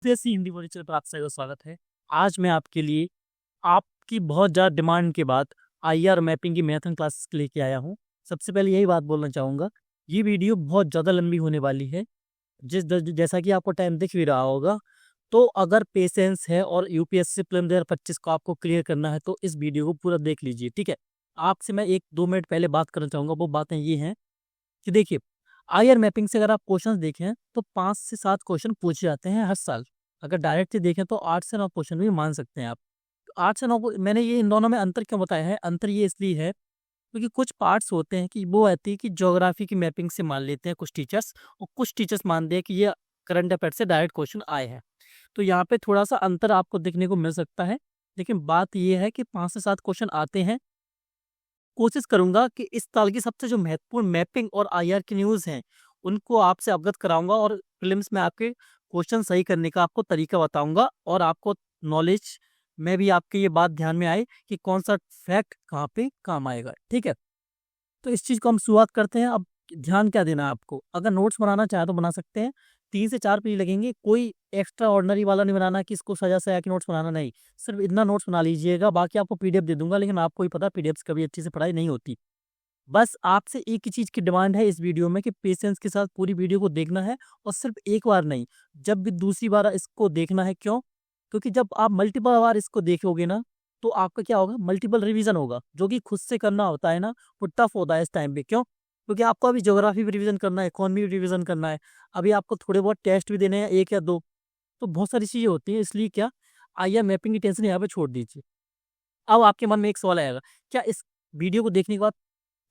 देसी हिंदी परिचय पर आप सभी का स्वागत है। आज मैं आपके लिए आपकी बहुत ज़्यादा डिमांड के बाद आईआर मैपिंग की मैथन क्लासेस लेके आया हूँ। सबसे पहले यही बात बोलना चाहूँगा, ये वीडियो बहुत ज़्यादा लंबी होने वाली है। जैसा कि आपको टाइम दिख भी रहा होगा, तो अगर पेशेंस है और यूपीएससी प्रीलिम 2025 को आपको क्लियर करना है तो इस वीडियो को पूरा देख लीजिए, ठीक है। आपसे मैं 1-2 मिनट पहले बात करना चाहूँगा, वो बातें ये हैं कि देखिए, आईआर मैपिंग से अगर आप क्वेश्चंस देखें तो 5 से 7 क्वेश्चन पूछे जाते हैं हर साल। अगर डायरेक्टली देखें तो 8 से 9 क्वेश्चन भी मान सकते हैं आप। 8 से 9 मैंने ये इन दोनों में अंतर क्यों बताया है? अंतर ये इसलिए है क्योंकि कुछ पार्ट्स होते हैं कि वो आती है कि ज्योग्राफी की मैपिंग से मान लेते हैं कुछ टीचर्स, और कुछ टीचर्स मानते हैं कि ये करंट अफेयर से डायरेक्ट क्वेश्चन आए हैं। तो यहाँ पे थोड़ा-सा अंतर आपको देखने को मिल सकता है। लेकिन बात ये है कि 5 से 7 क्वेश्चन आते हैं। कोशिश करूँगा कि इस साल की सबसे जो महत्वपूर्ण मैपिंग और आईआर की न्यूज़ हैं, उनको आपसे अवगत कराऊँगा और प्रीलिम्स में आपके क्वेश्चन सही करने का आपको तरीका बताऊँगा, और आपको नॉलेज में भी आपकी ये बात ध्यान में आए कि कौन-सा फैक्ट कहाँ पे काम आएगा, ठीक है? तो इस चीज़ को हम शुरुआत करते हैं। अब ध्यान क्या देना है आपको? अगर नोट्स बनाना चाहें तो बना सकते हैं। 3 से 4 पेज लगेंगे। कोई एक्स्ट्रा ऑर्डिनरी वाला नहीं बनाना कि इसको सजा-सजा के नोट्स बनाना, नहीं। सिर्फ इतना नोट्स बना लीजिएगा, बाकी आपको पीडीएफ दे दूँगा, लेकिन आपको ही पता है पीडीएफ से कभी अच्छे से पढ़ाई नहीं होती। बस आपसे एक ही चीज़ की डिमांड है इस वीडियो में कि पेशेंस के साथ पूरी वीडियो को देखना है, और सिर्फ एक बार नहीं, जब भी दूसरी बार इसको देखना है। क्यों? क्योंकि जब आप मल्टीपल बार इसको देखोगे ना, तो आपका क्या होगा, मल्टीपल रिवीजन होगा, जो कि खुद से करना होता है ना, वो टफ होता है इस टाइम पे। क्यों? क्योंकि आपको अभी ज्योग्राफी भी रिवीजन करना है, इकोनॉमी भी रिवीजन करना है, अभी आपको थोड़े बहुत टेस्ट भी देने हैं, 1 या 2। तो बहुत सारी चीज़ें होती हैं, इसलिए क्या, आइए मैपिंग की टेंशन यहाँ पे छोड़ दीजिए। अब आपके मन में एक सवाल आएगा, क्या इस वीडियो को देखने के बाद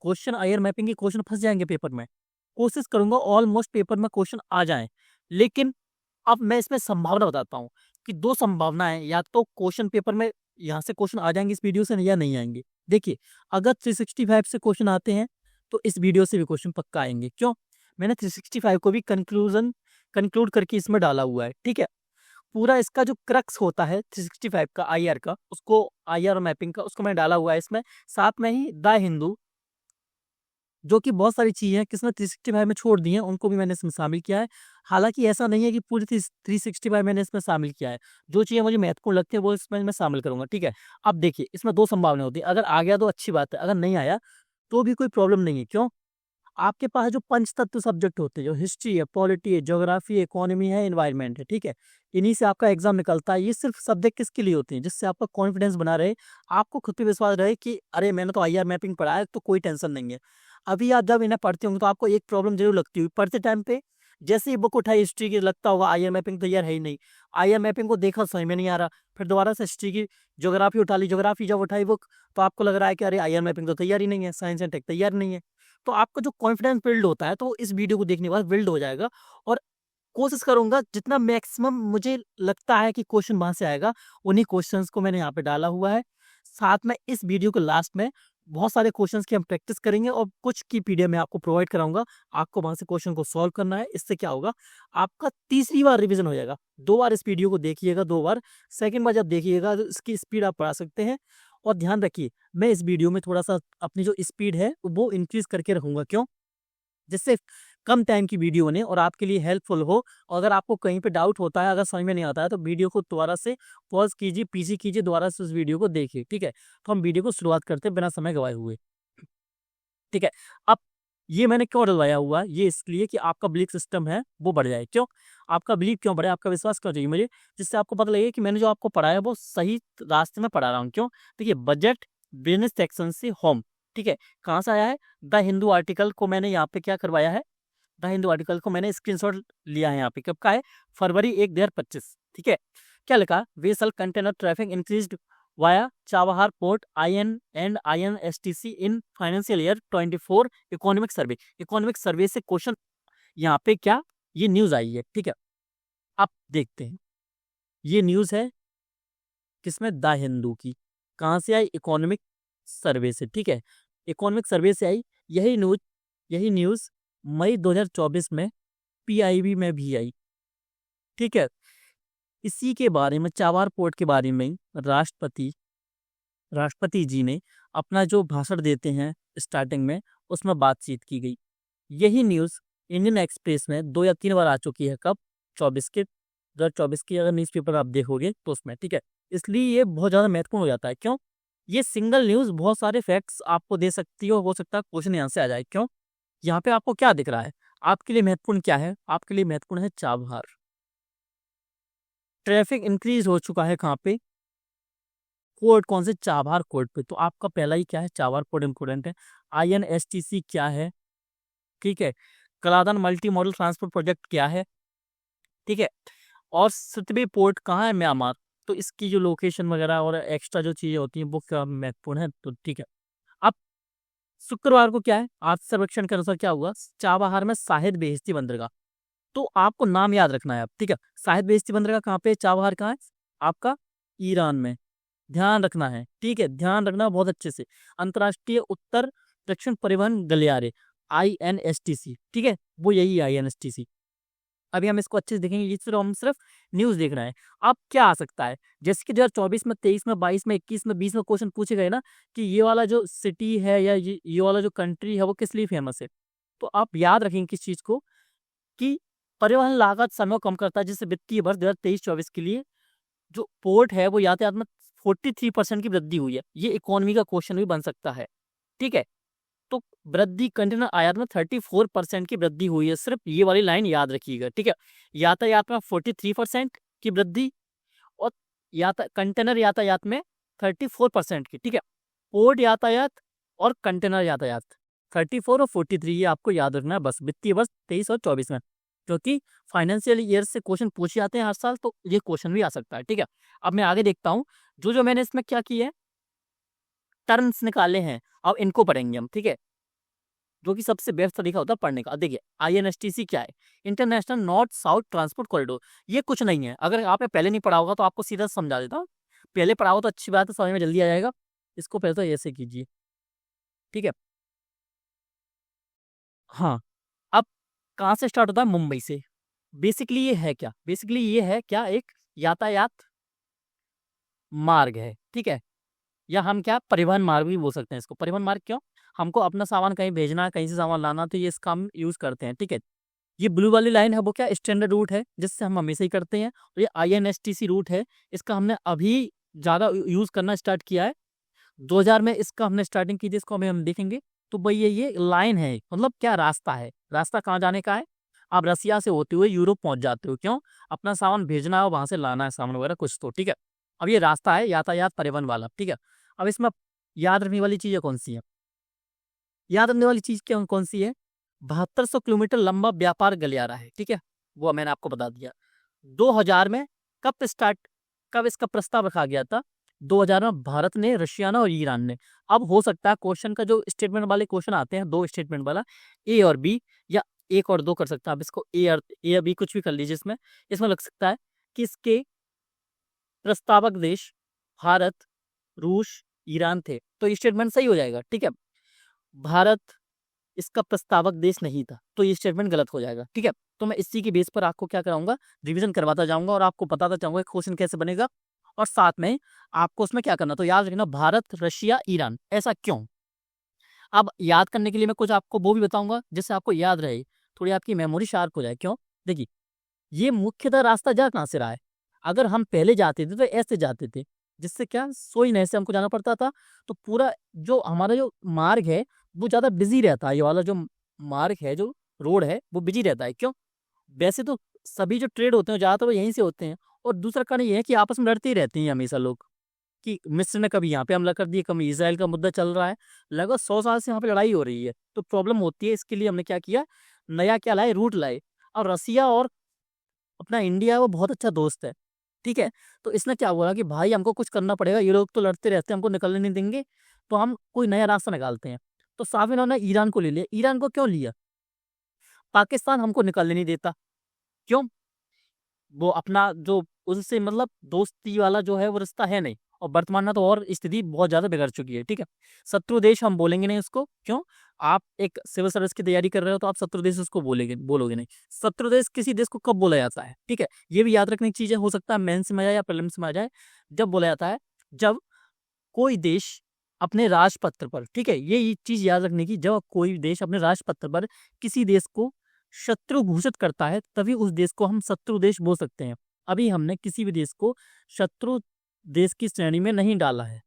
क्वेश्चन आईआर मैपिंग के क्वेश्चन फँस जाएँगे पेपर में? कोशिश करूँगा ऑलमोस्ट पेपर में क्वेश्चन आ जाएँ। लेकिन अब मैं इसमें संभावना बताता हूँ कि 2 संभावनाएँ हैं, या तो क्वेश्चन पेपर में यहाँ से क्वेश्चन आ जाएँगे इस वीडियो से, या नहीं आएँगे। देखिए, अगर 365 से क्वेश्चन आते हैं, तो इस वीडियो से भी क्वेश्चन पक्का आएँगे। क्यों? मैंने 365 को भी कंक्लूड करके इसमें डाला हुआ है, ठीक है? पूरा इसका जो क्रक्स होता है 365 का आईआर का, उसको आईआर मैपिंग का, उसको मैंने डाला हुआ है इसमें। साथ में ही द हिंदू, जो कि बहुत सारी चीज़ें हैं किस्मत 365 में छोड़ दी हैं, उनको भी मैंने इसमें शामिल किया है। हालाँकि ऐसा नहीं है कि पूरी 365 मैंने इसमें शामिल किया है। जो चीज़ें मुझे महत्वपूर्ण लगती है वो इसमें मैं शामिल करूँगा, ठीक है? अब देखिए, इसमें 2 संभावनाएँ होती हैं। अगर आ गया तो अच्छी बात है, अगर नहीं आया तो भी कोई प्रॉब्लम नहीं है। क्यों? आपके पास जो पंचतत्व सब्जेक्ट होते हैं, जो हिस्ट्री है, पॉलिटी है, ज्योग्राफी है, इकोनॉमी है, एनवायरनमेंट है, ठीक है? इन्हीं से आपका एग्ज़ाम निकलता है। ये सिर्फ़ सब्जेक्ट किसके लिए होते हैं? जिससे आपका कॉन्फिडेंस बना रहे, आपको खुद पे विश्वास रहे कि अरे मैंने तो आईआर मैपिंग पढ़ा है, तो कोई टेंशन नहीं है। अभी आप जब इन्हें पढ़ते होंगे तो आपको एक प्रॉब्लम ज़रूर लगती होगी। पढ़ते टाइम पे जैसे ही बुक उठाई हिस्ट्री की, लगता होगा आईआर मैपिंग तो यार है ही नहीं। आईआर मैपिंग को देखा, समझ में नहीं आ रहा। फिर दोबारा से हिस्ट्री की, ज्योग्राफी उठा ली, ज्योग्राफी जब उठाई बुक, तो आपको लग रहा है कि अरे आईआर मैपिंग तो तैयार ही नहीं है, साइंस एंड टेक तैयार नहीं है। तो आपका जो कॉन्फिडेंस बिल्ड होता है, तो इस वीडियो को देखने के बाद बिल्ड हो जाएगा। और कोशिश करूँगा जितना मैक्सिमम मुझे लगता है कि क्वेश्चन वहाँ से आएगा, उन्हीं क्वेश्चंस को मैंने यहाँ पे डाला हुआ है। साथ में इस वीडियो के लास्ट में बहुत सारे क्वेश्चंस की हम प्रैक्टिस करेंगे, और कुछ की पीडीएफ मैं आपको प्रोवाइड कराऊँगा। आपको वहाँ से क्वेश्चन को सॉल्व करना है। इससे क्या होगा, आपका तीसरी बार रिवीजन हो जाएगा। 2 बार इस वीडियो को देखिएगा, 2 बार। सेकंड बार जब देखिएगा तो इसकी स्पीड आप बढ़ा सकते हैं। और ध्यान रखिए, मैं इस वीडियो में थोड़ा-सा अपनी जो स्पीड है वो इंक्रीज़ करके रखूँगा। क्यों? जिससे कम टाइम की वीडियो बने और आपके लिए हेल्पफुल हो। और अगर आपको कहीं पे डाउट होता है, अगर समझ में नहीं आता है, तो वीडियो को दोबारा से पॉज़ कीजिए, पीछे कीजिए, दोबारा से उस वीडियो को देखिए, ठीक है? तो हम वीडियो को शुरुआत करते हैं बिना समय गँवाए हुए, ठीक है? अब ये मैंने क्यों डलवाया हुआ है? ये इसलिए कि आपका बिलीफ सिस्टम है वो बढ़ जाए। क्यों? आपका बिलीफ क्यों बढ़े? आपका विश्वास क्यों चाहिए मुझे? जिससे आपको पता लगे कि मैंने जो आपको पढ़ाया है वो सही रास्ते में पढ़ा रहा हूँ। क्यों? देखिए, बजट बिज़नेस सेक्शन से होम, ठीक है? कहाँ से आया है? द हिंदू आर्टिकल को मैंने यहाँ पे क्या करवाया है? द हिंदू आर्टिकल को मैंने स्क्रीनशॉट लिया है यहाँ पे। कब का है? फरवरी 1, 2025, ठीक है? क्या लिखा? Vessel container traffic increased via Chabahar port IN and INSTC in financial year 24 economic survey. Economic survey से क्वेश्चन यहाँ पे क्या, ये न्यूज़ आई है, ठीक है? अब देखते हैं। ये न्यूज़ है किसमें? द हिंदू की। कहाँ से आई? इकोनॉमिक सर्वे से, ठीक है? इकोनॉमिक सर्वे से आई। यही न्यूज़ मई 2024 में पीआईबी में भी आई, ठीक है? इसी के बारे में, चाबार पोर्ट के बारे में राष्ट्रपति जी ने अपना जो भाषण देते हैं स्टार्टिंग में, उसमें बातचीत की गई। यही न्यूज़ इंडियन एक्सप्रेस में 2 या 3 बार आ चुकी है। कब? 24 के 2024 की अगर न्यूज़पेपर आप देखोगे तो उसमें, ठीक है। इसलिए ये बहुत ज़्यादा महत्वपूर्ण हो जाता है। क्यों? ये सिंगल न्यूज़ बहुत सारे फैक्ट्स आपको दे सकती है और हो सकता है क्वेश्चन यहाँ से आ जाए। क्यों? यहाँ पे आपको क्या दिख रहा है? आपके लिए महत्वपूर्ण क्या है? आपके लिए महत्वपूर्ण है चाबहार। ट्रैफिक इंक्रीज हो चुका है कहाँ पे? कोर्ट, कौन से? चाबहार कोर्ट पे। तो आपका पहला ही क्या है? चाबहार कोर्ट इंपोर्टेंट है। INSTC क्या है? ठीक है। कलादन मल्टी मॉडल ट्रांसपोर्ट प्रोजेक्ट क्या है? ठीक है। और सतबी पोर्ट कहाँ है? म्यांमार। तो इसकी जो लोकेशन वगैरह और एक्स्ट्रा जो चीजें होती हैं वो क्या महत्वपूर्ण है? तो ठीक है। अब शुक्रवार को क्या है? आज सर्वेक्षण के अनुसार क्या हुआ? चाबहार में शाहिद बेहिश्ती बंदरगाह। तो आपको नाम याद रखना है अब, ठीक है। शाहिद बेहिश्ती बंदरगाह कहाँ पे? चाबहार कहाँ है? आपका ईरान में। ध्यान रखना है, ठीक है, ध्यान रखना बहुत अच्छे से। अंतर्राष्ट्रीय उत्तर दक्षिण परिवहन गलियारे, INSTC, ठीक है, वो यही INSTC। अभी हम इसको अच्छे से देखेंगे, ये सिर्फ हम सिर्फ न्यूज देख रहे हैं। अब क्या आ सकता है? जैसे कि 2024 में, 23 में, 22 में, 21 में, 20 में क्वेश्चन पूछे गए ना कि ये वाला जो सिटी है या ये वाला जो कंट्री है वो किस लिए फेमस है। तो आप याद रखेंगे किस चीज को, कि परिवहन लागत समय को कम करता है, जिससे वित्तीय वर्ष 2023-24 के लिए जो पोर्ट है वो यातायात में 43% की वृद्धि हुई है। ये इकोनॉमी का क्वेश्चन भी बन सकता है, ठीक है। तो वृद्धि कंटेनर आयात में 34% की वृद्धि हुई है। सिर्फ ये वाली लाइन याद रखिएगा, ठीक है। यातायात में 43% की वृद्धि, और कंटेनर यातायात में 34% की, ठीक है। पोर्ट यातायात और कंटेनर यातायात 34 और 43, ये आपको याद रखना है बस, वित्तीय वर्ष 23 और 24 में। क्योंकि फाइनेंशियल ईयर से क्वेश्चन पूछे जाते हैं हर साल, तो ये क्वेश्चन भी आ सकता है, ठीक है। अब मैं आगे देखता हूँ, जो मैंने इसमें क्या किया है, टर्म्स निकाले हैं, अब इनको पढ़ेंगे हम, ठीक है, जो कि सबसे बेस्ट तरीका होता है पढ़ने का। अब देखिए, INSTC क्या है? International north south transport corridor. ये कुछ नहीं है, अगर आपने पहले नहीं पढ़ा होगा तो आपको सीधा समझा देता हूँ। पहले पढ़ा हो तो अच्छी बात है, समझ में जल्दी आ जाएगा। इसको पहले तो ऐसे कीजिए, ठीक है। हाँ, अब कहाँ से स्टार्ट होता है? मुंबई से। बेसिकली ये है क्या? बेसिकली ये है क्या? एक यातायात मार्ग है, ठीक है, या हम क्या परिवहन मार्ग भी बोल सकते हैं इसको। परिवहन मार्ग क्यों? हमको अपना सामान कहीं भेजना है, कहीं से सामान लाना, तो ये इसका हम यूज करते हैं, ठीक है। ये ब्लू वाली लाइन है वो क्या? स्टैंडर्ड रूट है, जिससे हम हमेशा ही करते हैं। और ये INSTC रूट है, इसका हमने अभी ज़्यादा यूज करना स्टार्ट किया है। 2000 में इसका हमने स्टार्टिंग की थी, इसको अभी हम देखेंगे। तो भाई ये लाइन है, मतलब क्या रास्ता है? रास्ता कहाँ जाने का है? आप रसिया से होते हुए यूरोप पहुंच जाते हो। क्यों? अपना सामान भेजना है और वहां से लाना है सामान वगैरह कुछ, तो ठीक है। अब ये रास्ता है यातायात परिवहन वाला, ठीक है। अब इसमें याद रखने वाली चीजें कौन सी है? याद रखने वाली चीज क्या कौन सी है? 7200 किलोमीटर लंबा व्यापार गलियारा है, ठीक है, वो मैंने आपको बता दिया। 2000 में कब इसका प्रस्ताव रखा गया था? 2000 में भारत ने, रशिया ने और ईरान ने। अब हो सकता है क्वेश्चन का जो स्टेटमेंट वाले क्वेश्चन आते हैं, दो स्टेटमेंट वाला, ए और बी, या एक और दो कर सकता है। आप इसको ए और बी कुछ भी कर लीजिए। इसमें इसमें लग सकता है कि इसके प्रस्तावक देश भारत, रूस, ईरान थे, तो ये स्टेटमेंट सही हो जाएगा, ठीक है। भारत इसका प्रस्तावक देश नहीं था, तो ये स्टेटमेंट गलत हो जाएगा, ठीक है। तो मैं इसी की बेस पर आपको क्या कराऊंगा? रिवीजन करवाता जाऊंगा और आपको बताता जाऊंगा क्वेश्चन कैसे बनेगा, और साथ में आपको उसमें क्या करना। तो याद रखना, भारत, रशिया, ईरान, ऐसा क्यों? अब याद करने के लिए मैं कुछ आपको वो भी बताऊंगा जिससे आपको याद रहे, थोड़ी आपकी मेमोरी शार्प हो जाए। क्यों? देखिए, ये मुख्यतः रास्ता जा कहाँ से रहा है? अगर हम पहले जाते थे तो ऐसे जाते थे, जिससे क्या, सोई नहर से हमको जाना पड़ता था। तो पूरा जो हमारा जो मार्ग है वो ज़्यादा बिजी रहता है। ये वाला जो मार्ग है, जो रोड है, वो बिजी रहता है। क्यों? वैसे तो सभी जो ट्रेड होते हैं ज़्यादातर वो यहीं से होते हैं। और दूसरा कारण ये है कि आपस में लड़ते ही रहते हैं हमेशा लोग, कि मिस्र ने कभी यहाँ पे हमला कर दिया, कभी इसराइल का मुद्दा चल रहा है, लगभग 100 साल से यहाँ पे लड़ाई हो रही है, तो प्रॉब्लम होती है। इसके लिए हमने क्या किया, नया क्या लाए, रूट लाए। और रसिया और अपना इंडिया वो बहुत अच्छा दोस्त है, ठीक है। तो इसने क्या बोला कि भाई हमको कुछ करना पड़ेगा, ये लोग तो लड़ते रहते हैं, हमको निकलने नहीं देंगे, तो हम कोई नया रास्ता निकालते हैं। तो साफ इन्होंने ईरान को ले लिया। ईरान को क्यों लिया? पाकिस्तान हमको निकलने नहीं देता। क्यों? वो अपना जो उससे मतलब दोस्ती वाला जो है वो रिश्ता है नहीं, और वर्तमान में तो और स्थिति बहुत ज्यादा बिगड़ चुकी है, ठीक है। शत्रु देश हम बोलेंगे नहीं उसको। क्यों? आप एक सिविल सर्विस की तैयारी कर रहे हो तो आप शत्रु देश उसको बोलोगे नहीं। शत्रु देश किसी देश को कब बोला जाता है, ठीक है, ये भी याद रखने की चीजें, हो सकता है मेंस में आ जाए या प्रीलिम्स में आ जाए। जब बोला जाता है, जब कोई देश अपने राजपत्र पर, ठीक है, ये चीज याद रखने की, जब कोई देश अपने राजपत्र पर किसी देश को शत्रु घोषित करता है, तभी उस देश को हम शत्रु देश बोल सकते हैं। अभी हमने किसी भी देश को शत्रु देश की श्रेणी में नहीं डाला है,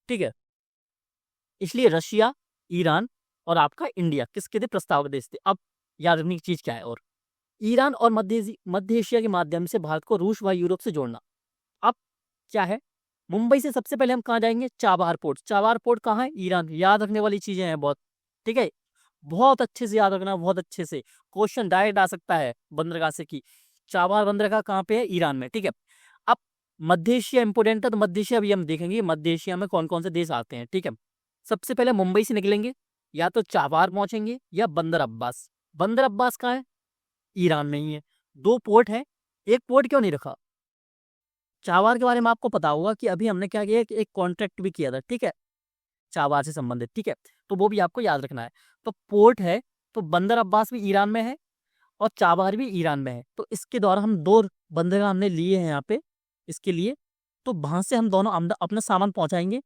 ठीक है। इसलिए रशिया, ईरान और आपका इंडिया किसके थे? प्रस्तावक देश थे। अब याद रखने की चीज क्या है? और ईरान और मध्य एशिया के माध्यम से भारत को रूस व यूरोप से जोड़ना। अब क्या है? मुंबई से सबसे पहले हम कहाँ जाएंगे? Chabahar port. चाबहार पोर्ट कहाँ है? ईरान। याद रखने वाली चीजें हैं बहुत, ठीक है। बहुत अच्छे से याद रखना, बहुत अच्छे से। क्वेश्चन डायरेक्ट आ सकता है बंदरगाह से कि चाबहार बंदरगाह कहाँ पे है? ईरान में, ठीक है। अब मध्य एशिया इंपोर्टेंट है, तो मध्य एशिया भी हम देखेंगे मध्य एशिया में कौन कौन से देश आते हैं, ठीक है। सबसे पहले मुंबई से निकलेंगे, या तो चाबहार पहुंचेंगे या बंदर अब्बास। बंदर अब्बास कहाँ है? ईरान में ही है। दो पोर्ट है, एक पोर्ट क्यों नहीं रखा? चाबहार के बारे में आपको पता होगा कि अभी हमने क्या किया, एक कॉन्ट्रैक्ट भी किया था, ठीक है, चाबहार से संबंधित, ठीक है। तो वो भी आपको याद रखना है। तो पोर्ट है, तो बंदर अब्बास भी ईरान में है और चाबहार भी ईरान में है। तो इसके द्वारा हम दो बंदरगाह हमने लिए हैं यहाँ पे इसके लिए। तो वहां से हम दोनों अपना सामान पहुंचाएंगे।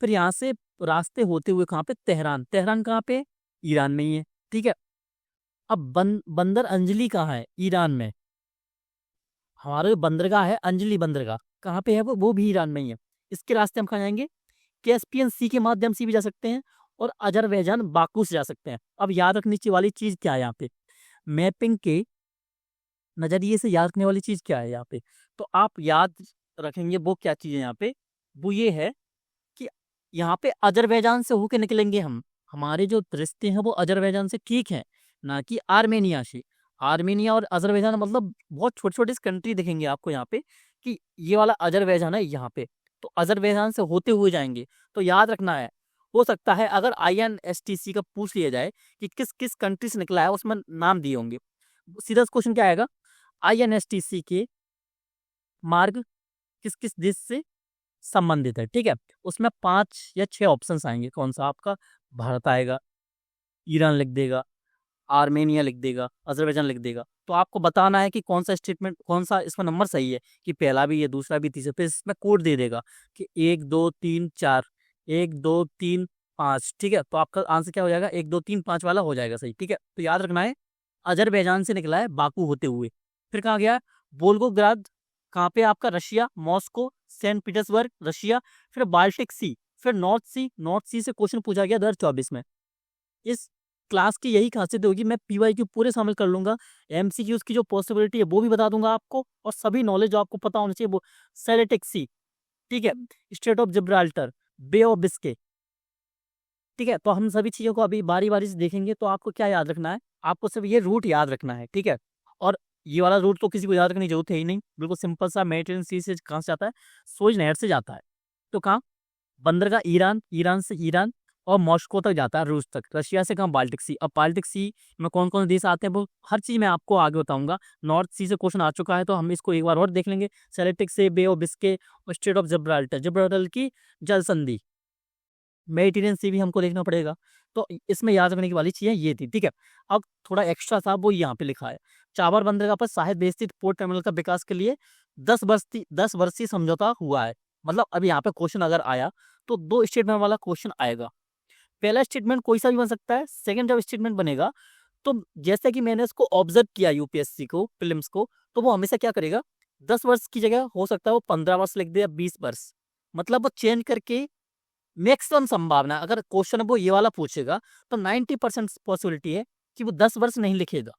फिर यहाँ से रास्ते होते हुए कहाँ पे? तेहरान। तेहरान कहाँ पे? ईरान में ही है, ठीक है। अब बंदर अंजलि कहाँ है? ईरान में। हमारा जो बंदरगाह है अंजलि बंदरगाह, कहाँ पे है? वो भी ईरान में ही है। इसके रास्ते हम कहाँ जाएंगे? कैस्पियन सी के माध्यम से भी जा सकते हैं और अजरबैजान बाकू से जा सकते हैं। अब याद रखने वाली चीज क्या है यहाँ पे? मैपिंग के नजरिए से याद रखने वाली चीज क्या है यहाँ पे? तो आप याद रखेंगे वो क्या चीज है यहाँ पे? वो ये है कि यहाँ पे अजरबैजान से होके निकलेंगे हम। हमारे जो रिश्ते हैं वो अजरबैजान से ठीक है, ना कि आर्मेनिया से। आर्मेनिया और अजरबैजान मतलब बहुत छोटे छोटे कंट्री दिखेंगे आपको यहाँ पे कि ये वाला अजरबैजान है यहाँ पे। तो अजरबैजान से होते हुए जाएंगे। तो याद रखना है, हो सकता है अगर INSTC का पूछ लिया जाए कि किस किस कंट्री से निकला है, उसमें नाम दिए होंगे। सीधा क्वेश्चन क्या आएगा? INSTC के मार्ग किस किस देश से संबंधित है, ठीक है। उसमें 5 या 6 ऑप्शंस आएंगे। कौन सा? आपका भारत आएगा, ईरान लिख देगा, आर्मेनिया लिख देगा, अजरबैजान लिख देगा। तो आपको बताना है कि कौन सा स्टेटमेंट, कौन सा इसमें नंबर सही है, कि पहला भी है, दूसरा भी, तीसरा। फिर इसमें कोड दे देगा कि 1 2 3 4, 1 2 3 5, ठीक है। तो आपका आंसर क्या हो जाएगा? 1 2 3 5 वाला हो जाएगा सही, ठीक है। तो याद रखना है, अजरबैजान से निकला है बाकू होते हुए। फिर कहाँ गया? वोल्गोग्राद। कहाँ पे? आपका Russia, Moscow, Saint Petersburg, Russia. फिर बाल्टिक सी, फिर नॉर्थ सी। नॉर्थ सी से क्वेश्चन पूछा गया 2024 में। इस क्लास की यही खासियत होगी, मैं PYQ पूरे शामिल कर लूंगा। MCQs की जो पॉसिबिलिटी है वो भी बता दूंगा आपको, और सभी नॉलेज जो आपको पता होना चाहिए वो। सेलेटिक सी, ठीक है, strait of Gibraltar, bay of Biscay, ठीक है। तो हम सभी चीजों को अभी बारी बारी से देखेंगे। तो आपको क्या याद रखना है? आपको सिर्फ ये रूट याद रखना है, ठीक है। और ये वाला रूट तो किसी को याद रखने की जरूरत है ही नहीं, बिल्कुल सिंपल सा। मेडिटेरियन सी से कहाँ से जाता है? सोज नहर से जाता है। तो कहाँ? बंदरगाह ईरान, ईरान से ईरान और मॉस्को तक जाता है, रूस तक। रशिया से कहाँ? बाल्टिक सी। अब बाल्टिक सी में कौन कौन से देश आते हैं वो हर चीज मैं आपको आगे बताऊंगा। नॉर्थ सी से क्वेश्चन आ चुका है, तो हम इसको एक बार और देख लेंगे। सेलेटिक से, बे ऑफ बिस्के और स्ट्रेट ऑफ जिब्राल्टर, जिब्राल्टर की जल संधि। मेडिटेरियन सी भी हमको देखना पड़ेगा। तो इसमें याद रखने की वाली चीजें ये थी, ठीक है। अब थोड़ा एक्स्ट्रा था, वो यहाँ पे लिखा है। चाबहार बंदरगाह पर साहिब स्थित पोर्ट टर्मिनल का विकास के लिए 10 वर्षीय समझौता हुआ है। मतलब अब यहाँ पे क्वेश्चन अगर आया तो 2 स्टेटमेंट वाला क्वेश्चन आएगा। पहला स्टेटमेंट कोई सा भी बन सकता है। सेकंड जब स्टेटमेंट बनेगा, तो जैसे कि मैंने इसको ऑब्जर्व किया UPSC को, प्रीलिम्स को, तो वो हमेशा क्या करेगा, 10 वर्ष की जगह हो सकता है वो 15 वर्ष लिख दे या 20 वर्ष। मतलब वो चेंज करके मैक्सिमम संभावना, अगर क्वेश्चन वो ये वाला पूछेगा तो 90% पॉसिबिलिटी है कि वो 10 वर्ष नहीं लिखेगा।